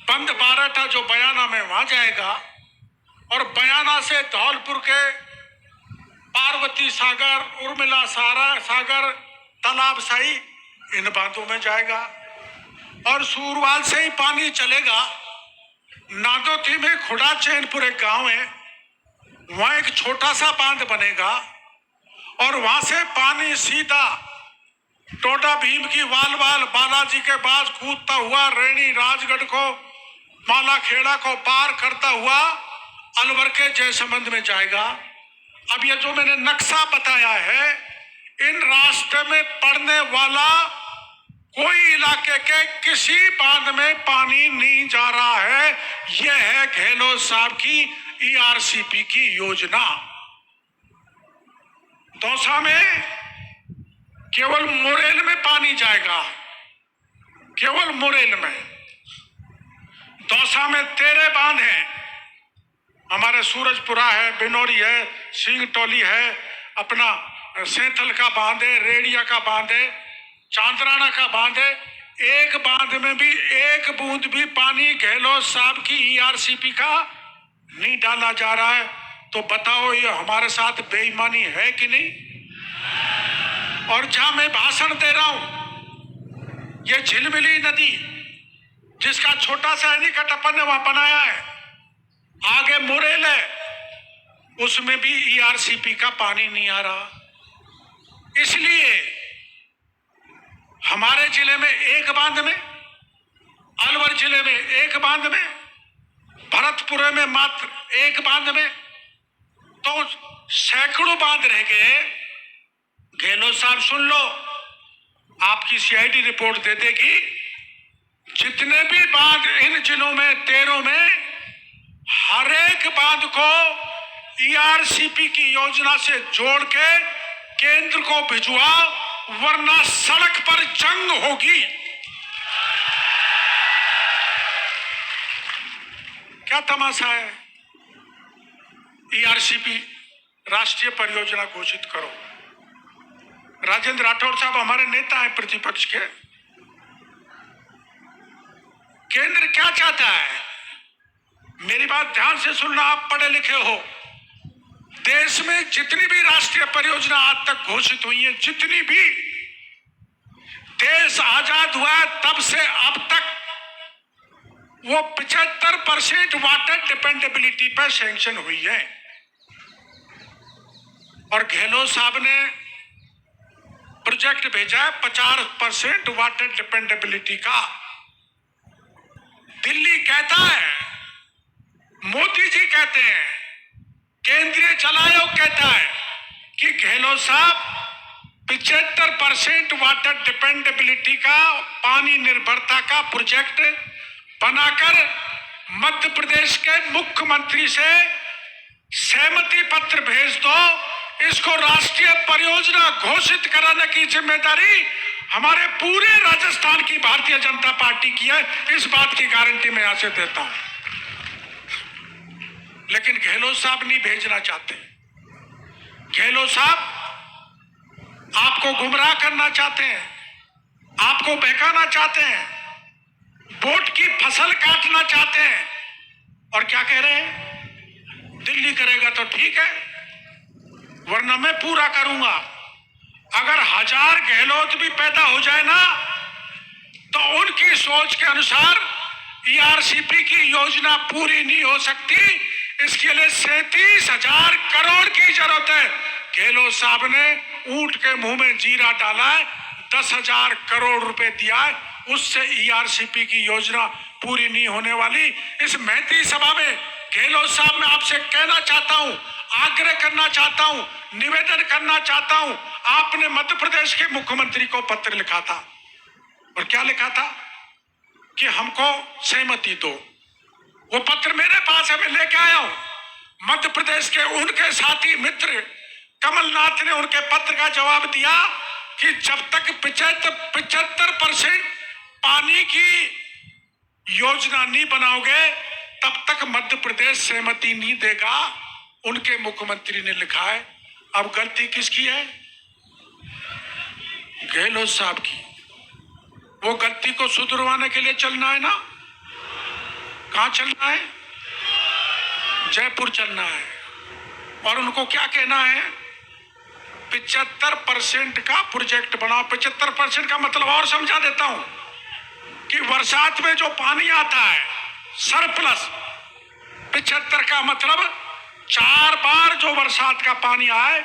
बंद बाराटा जो बयाना में वहां जाएगा, और बयाना से धौलपुर के पार्वती सागर, उर्मिला सागर, तालाब साई, इन बांधों में जाएगा। और सूरवाल से ही पानी चलेगा, नादोती में खुड़ा चैनपुर एक गांव है, वहां एक छोटा सा बांध बनेगा, और वहां से पानी सीधा टोडा भीम की वाल बालाजी के पास कूदता हुआ रेणी राजगढ़ को, माला खेड़ा को पार करता हुआ अलवर के जयसमंद में जाएगा। अब ये जो मैंने नक्शा बताया है, इन रास्ते में पड़ने वाला कोई इलाके के किसी बांध में पानी नहीं जा रहा है। यह है गहलोत साहब की ईआरसीपी की योजना। दौसा में केवल मुरेल में पानी जाएगा, केवल मुरेल में। दौसा में 13 बांध हैं, हमारे सूरजपुरा है, बिनौरी है, सिंह टोली है, अपना सेंथल का बांध है, रेडिया का बांध है, चांदराना का बांध है। एक बांध में भी एक बूंद भी पानी गहलोत साहब की ईआरसीपी का नहीं डाला जा रहा है। तो बताओ ये हमारे साथ बेईमानी है कि नहीं। और जहां मैं भाषण दे रहा हूं, ये झिलमिली नदी जिसका छोटा सा एनीकट अपन ने वहां बनाया है, आगे मुरेल है, उसमें भी ईआरसीपी का पानी नहीं आ रहा। इसलिए हमारे जिले में एक बांध में, अलवर जिले में एक बांध में, भरतपुर में मात्र एक बांध में, तो सैकड़ों बांध रह गए। गहलोत साहब सुन लो, आपकी सीआईडी रिपोर्ट दे देगी, जितने भी बांध इन जिलों में 13 में, हर एक बांध को ईआरसीपी की योजना से जोड़ के केंद्र को भिजवा, वरना सड़क पर जंग होगी। क्या तमाशा है। ईआरसीपी राष्ट्रीय परियोजना घोषित करो। राजेंद्र राठौड़ साहब हमारे नेता हैं प्रतिपक्ष के। केंद्र क्या चाहता है, मेरी बात ध्यान से सुनना, आप पढ़े लिखे हो। देश में जितनी भी राष्ट्रीय परियोजना आज तक घोषित हुई है, जितनी भी, देश आजाद हुआ है तब से अब तक वो 75% वाटर डिपेंडेबिलिटी पर सैंक्शन हुई है। और गहलोत साहब ने प्रोजेक्ट भेजा है 50% वाटर डिपेंडेबिलिटी का। दिल्ली कहता है, मोदी जी कहते हैं केंद्रीय जल आयोग कहता है कि गहलोत साहब 75% वाटर डिपेंडेबिलिटी का, पानी निर्भरता का प्रोजेक्ट बनाकर मध्य प्रदेश के मुख्यमंत्री से सहमति पत्र भेज दो। इसको राष्ट्रीय परियोजना घोषित कराने की जिम्मेदारी हमारे पूरे राजस्थान की भारतीय जनता पार्टी की है। इस बात की गारंटी मैं यहां से देता हूं। लेकिन गहलोत साहब नहीं भेजना चाहते। गहलोत साहब आपको गुमराह करना चाहते हैं, आपको बहकाना चाहते हैं, वोट की फसल काटना चाहते हैं। और क्या कह रहे हैं? दिल्ली करेगा तो ठीक है, वरना मैं पूरा करूंगा। अगर 1000 गहलोत भी पैदा हो जाए ना, तो उनकी सोच के अनुसार ERCP की योजना पूरी नहीं हो सकती। इसके लिए 37,000 करोड़ की जरूरत है। गहलोत साहब ने ऊंट के मुंह में जीरा डाला है, 10,000 करोड़ रुपए दिया है, उससे ERCP की योजना पूरी नहीं होने वाली। इस महती सभा में गहलोत साहब मैं आपसे कहना चाहता हूं, आग्रह करना चाहता हूं, निवेदन करना चाहता हूं। आपने मध्य प्रदेश के मुख्यमंत्री को पत्र लिखा था, और क्या लिखा था कि हमको सहमति दो। वो पत्र मेरे पास है, मैं लेके आया हूं। मध्य प्रदेश के उनके साथी मित्र कमलनाथ ने उनके पत्र का जवाब दिया कि जब तक 75% पानी की योजना नहीं बनाओगे, तब तक मध्य प्रदेश सहमति नहीं देगा। उनके मुख्यमंत्री ने लिखा है। अब गलती किसकी है? गहलोत साहब की। वो गलती को सुधरवाने के लिए चलना है ना। कहां चलना है? जयपुर चलना है। और उनको क्या कहना है? 75% का प्रोजेक्ट बनाओ। 75% का मतलब और समझा देता हूं कि बरसात में जो पानी आता है सरप्लस, 75 का मतलब 4 बार जो बरसात का पानी आए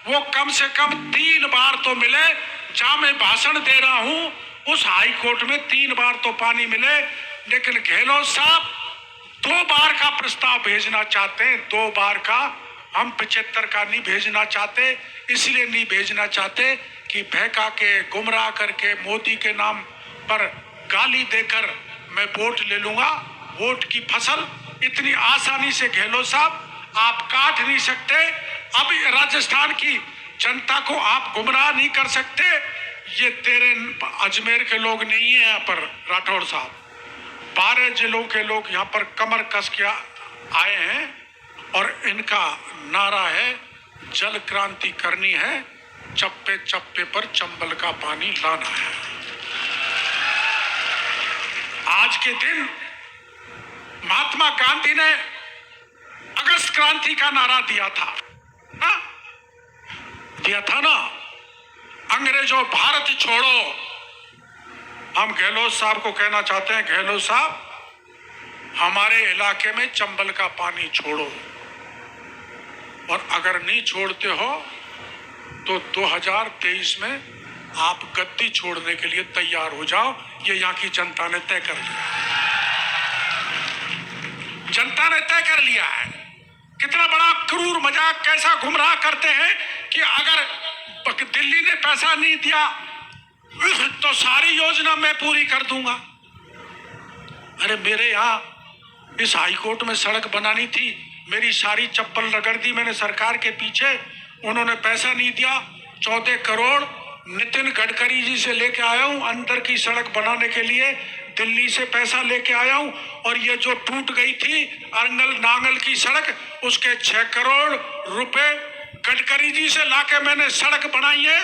वो कम से कम 3 बार तो मिले। जहां मैं भाषण दे रहा हूं उस हाई कोर्ट में 3 बार तो पानी मिले। लेकिन गहलोत साहब 2 बार का प्रस्ताव भेजना चाहते हैं, 2 बार का। हम 75 का नहीं भेजना चाहते। इसलिए नहीं भेजना चाहते कि बहका के, गुमराह करके, मोदी के नाम पर गाली देकर मैं वोट ले लूंगा। वोट की फसल इतनी आसानी से गहलोत साहब आप काट नहीं सकते। अब राजस्थान की जनता को आप गुमराह नहीं कर सकते। ये तेरे अजमेर के लोग नहीं है यहाँ पर राठौड़ साहब, 12 जिलों के लोग यहाँ पर कमर कस के आए हैं और इनका नारा है जल क्रांति करनी है, चप्पे चप्पे पर चंबल का पानी लाना है। आज के दिन महात्मा गांधी ने अगस्त क्रांति का नारा दिया था ना? दिया था ना, अंग्रेजों भारत छोड़ो। हम गहलोत साहब को कहना चाहते हैं, गहलोत साहब हमारे इलाके में चंबल का पानी छोड़ो, और अगर नहीं छोड़ते हो तो 2023 में आप गद्दी छोड़ने के लिए तैयार हो जाओ। ये यहाँ की जनता ने तय कर लिया। जनता ने तय कर लिया है। कितना बड़ा क्रूर मजाक, कैसा गुमराह करते हैं कि अगर दिल्ली ने पैसा नहीं दिया तो सारी योजना मैं पूरी कर दूंगा। अरे मेरे यहाँ इस हाई कोर्ट में सड़क बनानी थी, मेरी सारी चप्पल रगड़ दी मैंने सरकार के पीछे। उन्होंने पैसा नहीं दिया। 14 करोड़ नितिन गडकरी जी से लेके आया हूं अंदर की सड़क बनाने के लिए, दिल्ली से पैसा लेके आया हूं। और ये जो टूट गई थी अरंगल नांगल की सड़क, उसके 6 करोड़ रुपए गडकरी जी से लाके मैंने सड़क बनाई है।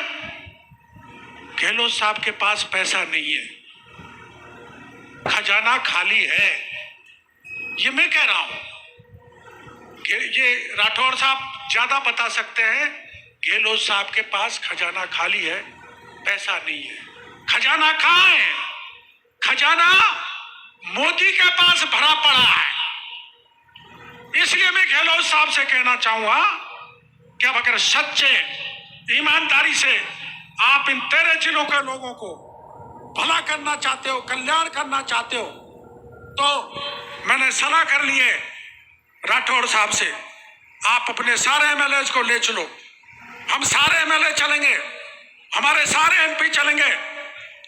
गहलोत साहब के पास पैसा नहीं है, खजाना खाली है। ये मैं कह रहा हूं, ये राठौड़ साहब ज्यादा बता सकते हैं। गहलोत साहब के पास खजाना खाली है, पैसा नहीं है। खजाना कहां है? खजाना मोदी के पास भरा पड़ा है। इसलिए मैं गहलोत साहब से कहना चाहूंगा कि अब अगर सच्चे ईमानदारी से आप इन 13 जिलों के लोगों को भला करना चाहते हो, कल्याण करना चाहते हो, तो मैंने सलाह कर ली है राठौड़ साहब से। आप अपने सारे एमएलए को ले चलो, हम सारे एमएलए चलेंगे, हमारे सारे एमपी चलेंगे।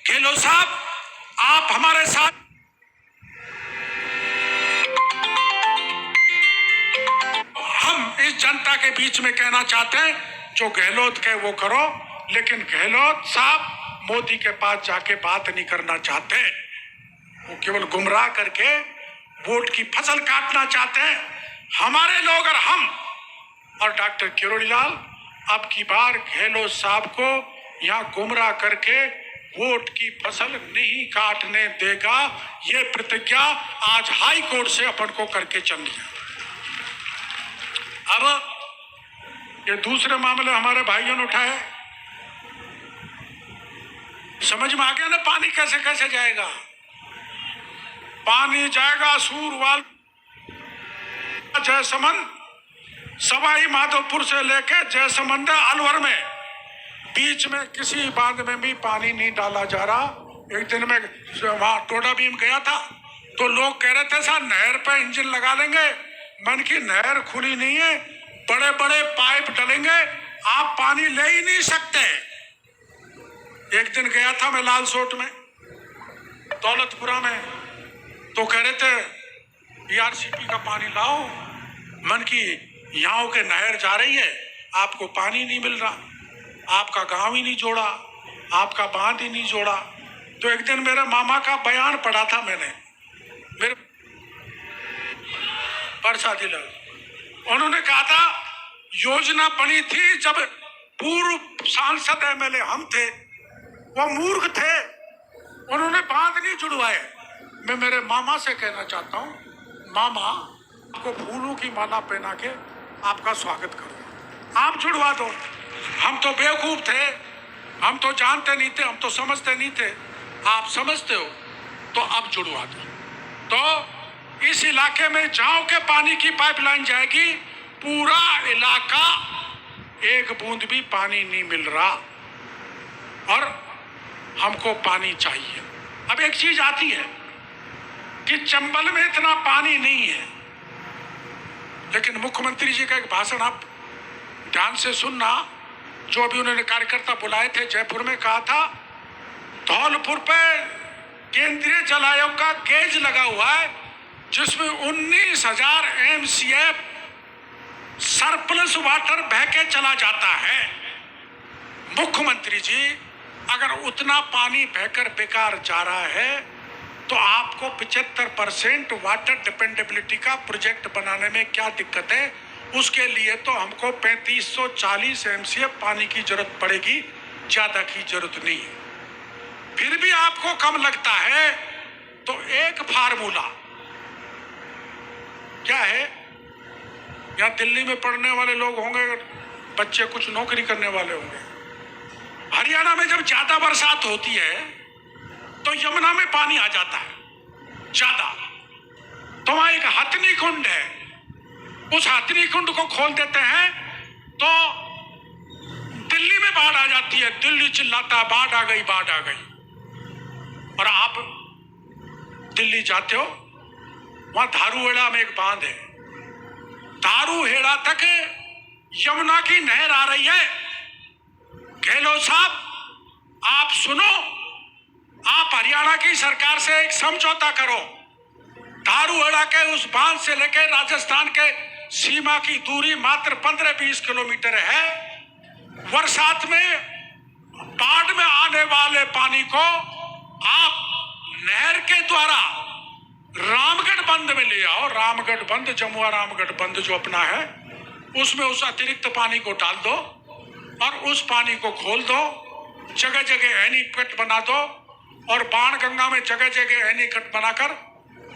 गहलोत साहब, आप हमारे साथ। हम इस जनता के बीच में कहना चाहते हैं, जो गहलोत कहे वो करो, लेकिन गहलोत साहब मोदी के पास जाके बात नहीं करना चाहते। वो केवल गुमराह करके वोट की फसल काटना चाहते हैं। हमारे लोग और हम और डॉक्टर किरोड़ीलाल अब की बार गहलोत साहब को यहाँ गुमराह करके वोट की फसल नहीं काटने देगा। ये प्रतिज्ञा आज हाई कोर्ट से अपन को करके चल गया। अब ये दूसरे मामले हमारे भाइयों ने उठाए, समझ में आ गया ना पानी कैसे कैसे जाएगा। पानी जाएगा सूरवाल, जयसमंद, सवाई माधोपुर से लेके जयसमंद अलवर में, बीच में किसी बांध में भी पानी नहीं डाला जा रहा। एक दिन में वहां टोडा बीम गया था तो लोग कह रहे थे सर नहर पे इंजन लगा लेंगे। मन की नहर खुली नहीं है, बड़े बड़े पाइप डलेंगे, आप पानी ले ही नहीं सकते। एक दिन गया था मैं लालसोट में, दौलतपुरा में, तो कह रहे थे ERCP का पानी लाओ। मन की यहाँ के नहर जा रही है, आपको पानी नहीं मिल रहा, आपका गांव ही नहीं जोड़ा, आपका बांध ही नहीं जोड़ा। तो एक दिन मेरे मामा का बयान पढ़ा था मैंने, मेरे प्रसादी लाल, उन्होंने कहा था योजना बनी थी जब पूर्व सांसद MLA हम थे, वो मूर्ख थे, उन्होंने बांध नहीं जुड़वाए। मैं मेरे मामा से कहना चाहता हूँ, मामा आपको फूलों की माला पहना के आपका स्वागत करूँ, आप जुड़वा दो। हम तो बेवकूफ थे, हम तो जानते नहीं थे, हम तो समझते नहीं थे, आप समझते हो तो अब जुड़वा दो। तो इस इलाके में जहाँ के पानी की पाइपलाइन जाएगी, पूरा इलाका एक बूंद भी पानी नहीं मिल रहा और हमको पानी चाहिए। अब एक चीज आती है कि चंबल में इतना पानी नहीं है, लेकिन मुख्यमंत्री जी का एक भाषण आप ध्यान से सुनना, जो भी उन्होंने कार्यकर्ता बुलाए थे जयपुर में, कहा था धौलपुर पे केंद्रीय जल आयोग का गेज लगा हुआ है जिसमें 19,000 MCF सरप्लस वाटर बह के चला जाता है। मुख्यमंत्री जी, अगर उतना पानी बहकर बेकार जा रहा है तो आपको 75% वाटर डिपेंडेबिलिटी का प्रोजेक्ट बनाने में क्या दिक्कत है? उसके लिए तो हमको 3540 MCF पानी की जरूरत पड़ेगी, ज्यादा की जरूरत नहीं है। फिर भी आपको कम लगता है तो एक फार्मूला क्या है, या दिल्ली में पढ़ने वाले लोग होंगे, बच्चे कुछ नौकरी करने वाले होंगे, हरियाणा में जब ज्यादा बरसात होती है तो यमुना में पानी आ जाता है ज्यादा, तो वहां एक हथनी कुंड है, उस हथनी कुंड को खोल देते हैं तो दिल्ली में बाढ़ आ जाती है, दिल्ली चिल्लाता है बाढ़ आ गई, बाढ़ आ गई। और आप दिल्ली जाते हो, वहां धारूहेड़ा में एक बांध है, धारूहेड़ा तक यमुना की नहर आ रही है। गहलोत साहब, आप सुनो, आप हरियाणा की सरकार से एक समझौता करो, धारूहेड़ा के उस बांध से लेकर राजस्थान के सीमा की दूरी मात्र 15-20 किलोमीटर है। बरसात में बाढ़ में आने वाले पानी को आप नहर के द्वारा रामगढ़ बंद में ले आओ, रामगढ़ बंद, जमुआ रामगढ़ बंद जो अपना है, उसमें उस अतिरिक्त पानी को डाल दो और उस पानी को खोल दो, जगह जगह एनीकट बना दो और बाण गंगा में जगह जगह एनीकट बनाकर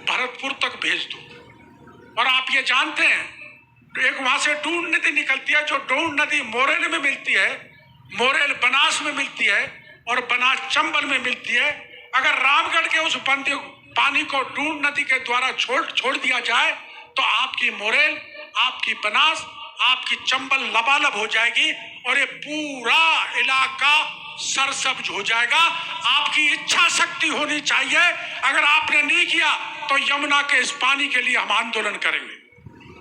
भरतपुर तक भेज दो। और आप ये जानते हैं, एक वहां से डून नदी निकलती है, जो डून नदी मोरेल में मिलती है, मोरेल बनास में मिलती है और बनास चंबल में मिलती है। अगर रामगढ़ के उस पानी को डून नदी के द्वारा छोड़ दिया जाए तो आपकी मोरेल, आपकी बनास, आपकी चंबल लबालब हो जाएगी और ये पूरा इलाका सरसब्ज हो जाएगा। आपकी इच्छा शक्ति होनी चाहिए। अगर आपने नहीं किया तो यमुना के इस पानी के लिए हम आंदोलन करेंगे।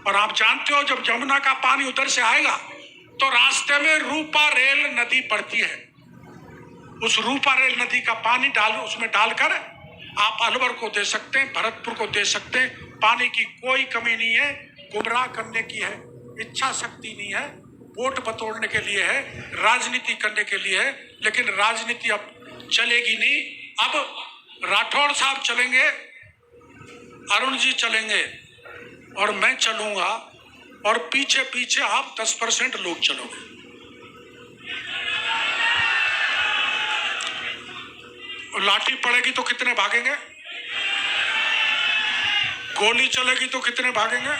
और आप जानते हो जब यमुना का पानी उधर से आएगा तो रास्ते में रूपा रेल नदी पड़ती है। उस रूपा रेल नदी का पानी उसमें डालकर आप अलवर को दे सकते हैं, भरतपुर को दे सकते हैं। पानी की कोई कमी नहीं है। गुमराह करने की है, इच्छा शक्ति नहीं है, वोट बटोरने के लिए है, राजनीति करने के लिए है। लेकिन राजनीति अब चलेगी नहीं। अब राठौड़ साहब चलेंगे, अरुण जी चलेंगे और मैं चलूंगा, और पीछे पीछे आप 10% लोग चलोगे। लाठी पड़ेगी तो कितने भागेंगे? गोली चलेगी तो कितने भागेंगे?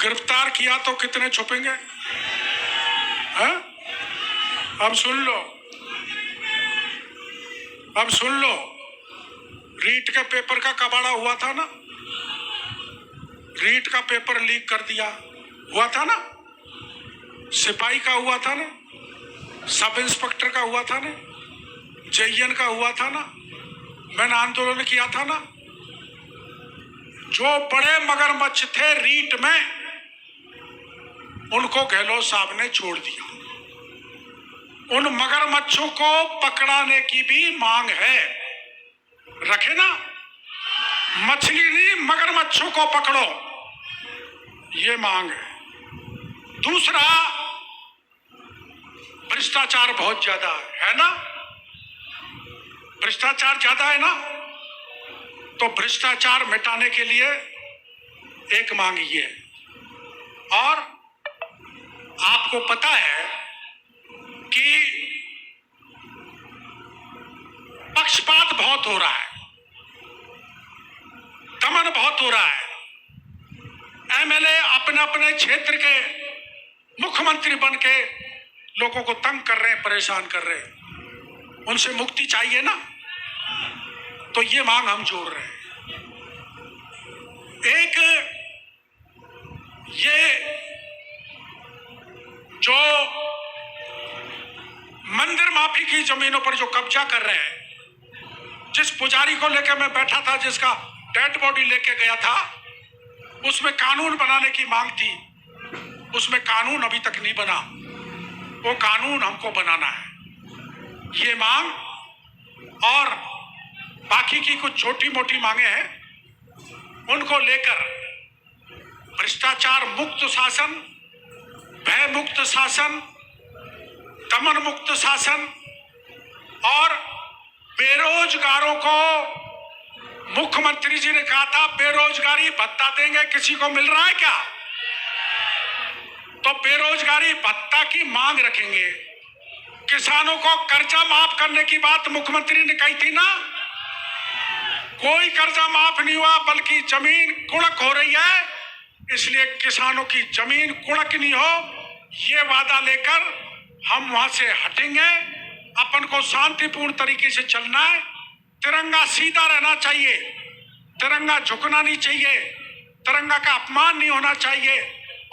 गिरफ्तार किया तो कितने छुपेंगे? हैं? अब सुन लो, अब सुन लो। रीट के पेपर का कबाड़ा हुआ था ना, रीट का पेपर लीक कर दिया, हुआ था ना, सिपाही का हुआ था ना, सब इंस्पेक्टर का हुआ था ना, जेईएन का हुआ था ना, मैंने आंदोलन किया था ना। जो बड़े मगरमच्छ थे रीट में, उनको गहलोत साहब ने छोड़ दिया। उन मगरमच्छों को पकड़ाने की भी मांग है। रखे ना, मछली नहीं मगरमच्छों को पकड़ो, ये मांग है। दूसरा, भ्रष्टाचार बहुत ज्यादा है ना, भ्रष्टाचार ज्यादा है ना, तो भ्रष्टाचार मिटाने के लिए एक मांग ये है। और आपको पता है कि पक्षपात बहुत हो रहा है, दमन बहुत हो रहा है। एमएलए अपने अपने क्षेत्र के मुख्यमंत्री बन के लोगों को तंग कर रहे हैं, परेशान कर रहे हैं। उनसे मुक्ति चाहिए ना, तो ये मांग हम जोड़ रहे हैं। एक ये जो मंदिर माफी की जमीनों पर जो कब्जा कर रहे हैं, जिस पुजारी को लेकर मैं बैठा था, जिसका डेड बॉडी लेके गया था, उसमें कानून बनाने की मांग थी। उसमें कानून अभी तक नहीं बना, वो कानून हमको बनाना है। ये मांग और बाकी की कुछ छोटी मोटी मांगे हैं, उनको लेकर भ्रष्टाचार मुक्त शासन, भय मुक्त शासन, दमन मुक्त शासन और बेरोजगारों को, मुख्यमंत्री जी ने कहा था बेरोजगारी भत्ता देंगे, किसी को मिल रहा है क्या? तो बेरोजगारी भत्ता की मांग रखेंगे। किसानों को कर्जा माफ करने की बात मुख्यमंत्री ने कही थी ना, कोई कर्जा माफ नहीं हुआ, बल्कि जमीन कुड़क हो रही है। इसलिए किसानों की जमीन कुड़क नहीं हो, ये वादा लेकर हम वहां से हटेंगे। अपन को शांतिपूर्ण तरीके से चलना है। तिरंगा सीधा रहना चाहिए, तिरंगा झुकना नहीं चाहिए, तिरंगा का अपमान नहीं होना चाहिए।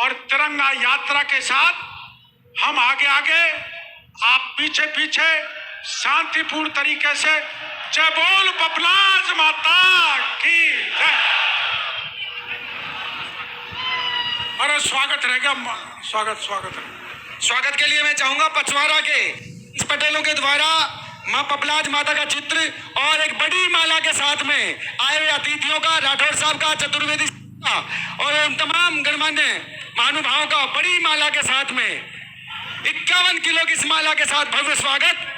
और तिरंगा यात्रा के साथ हम आगे आगे, आप पीछे पीछे शांतिपूर्ण तरीके से। जय बोल पपलाज माता की जय। अरे स्वागत रहेगा, स्वागत है। स्वागत के लिए मैं चाहूंगा पचवारा के इस पटेलों के द्वारा मां पपलाज माता का चित्र और एक बड़ी माला के साथ में आए हुए अतिथियों का, राठौड़ साहब का, चतुर्वेदी का और उन तमाम गणमान्य महानुभावों का बड़ी माला के साथ में 51 किलो की इस माला के साथ भव्य स्वागत।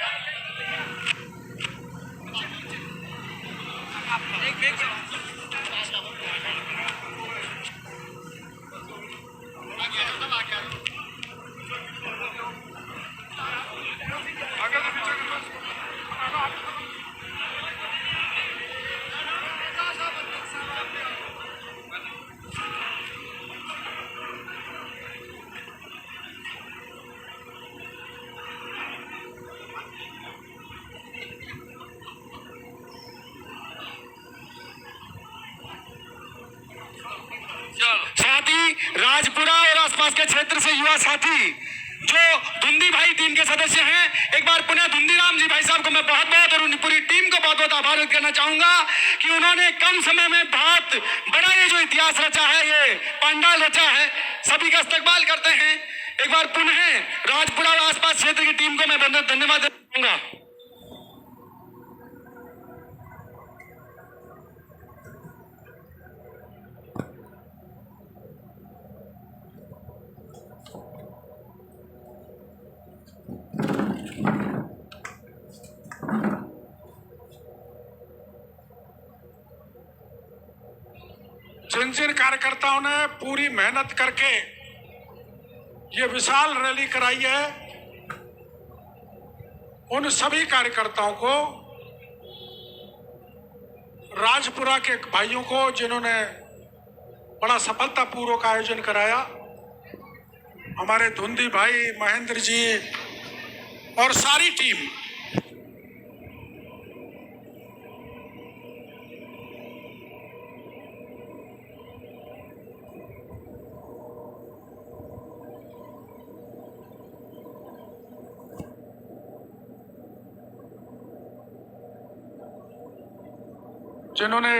साथ ही राजपुरा और आसपास के क्षेत्र से युवा साथी जो धुंधी भाई टीम के सदस्य हैं, एक बार पुनः धुंधीराम जी भाई साहब को मैं बहुत बहुत और उन पूरी टीम को बहुत बहुत आभार व्यक्त करना चाहूंगा कि उन्होंने कम समय में बहुत बड़ा ये जो इतिहास रचा है, ये पंडाल रचा है। सभी का इस्तकबाल करते हैं। एक बार पुनः राजपुरा और आसपास क्षेत्र की टीम को मैं धन्यवाद दूंगा। जिन जिन कार्यकर्ताओं ने पूरी मेहनत करके ये विशाल रैली कराई है, उन सभी कार्यकर्ताओं को, राजपुरा के भाइयों को जिन्होंने बड़ा सफलतापूर्वक आयोजन कराया, हमारे धुंधी भाई, महेंद्र जी और सारी टीम, जिन्होंने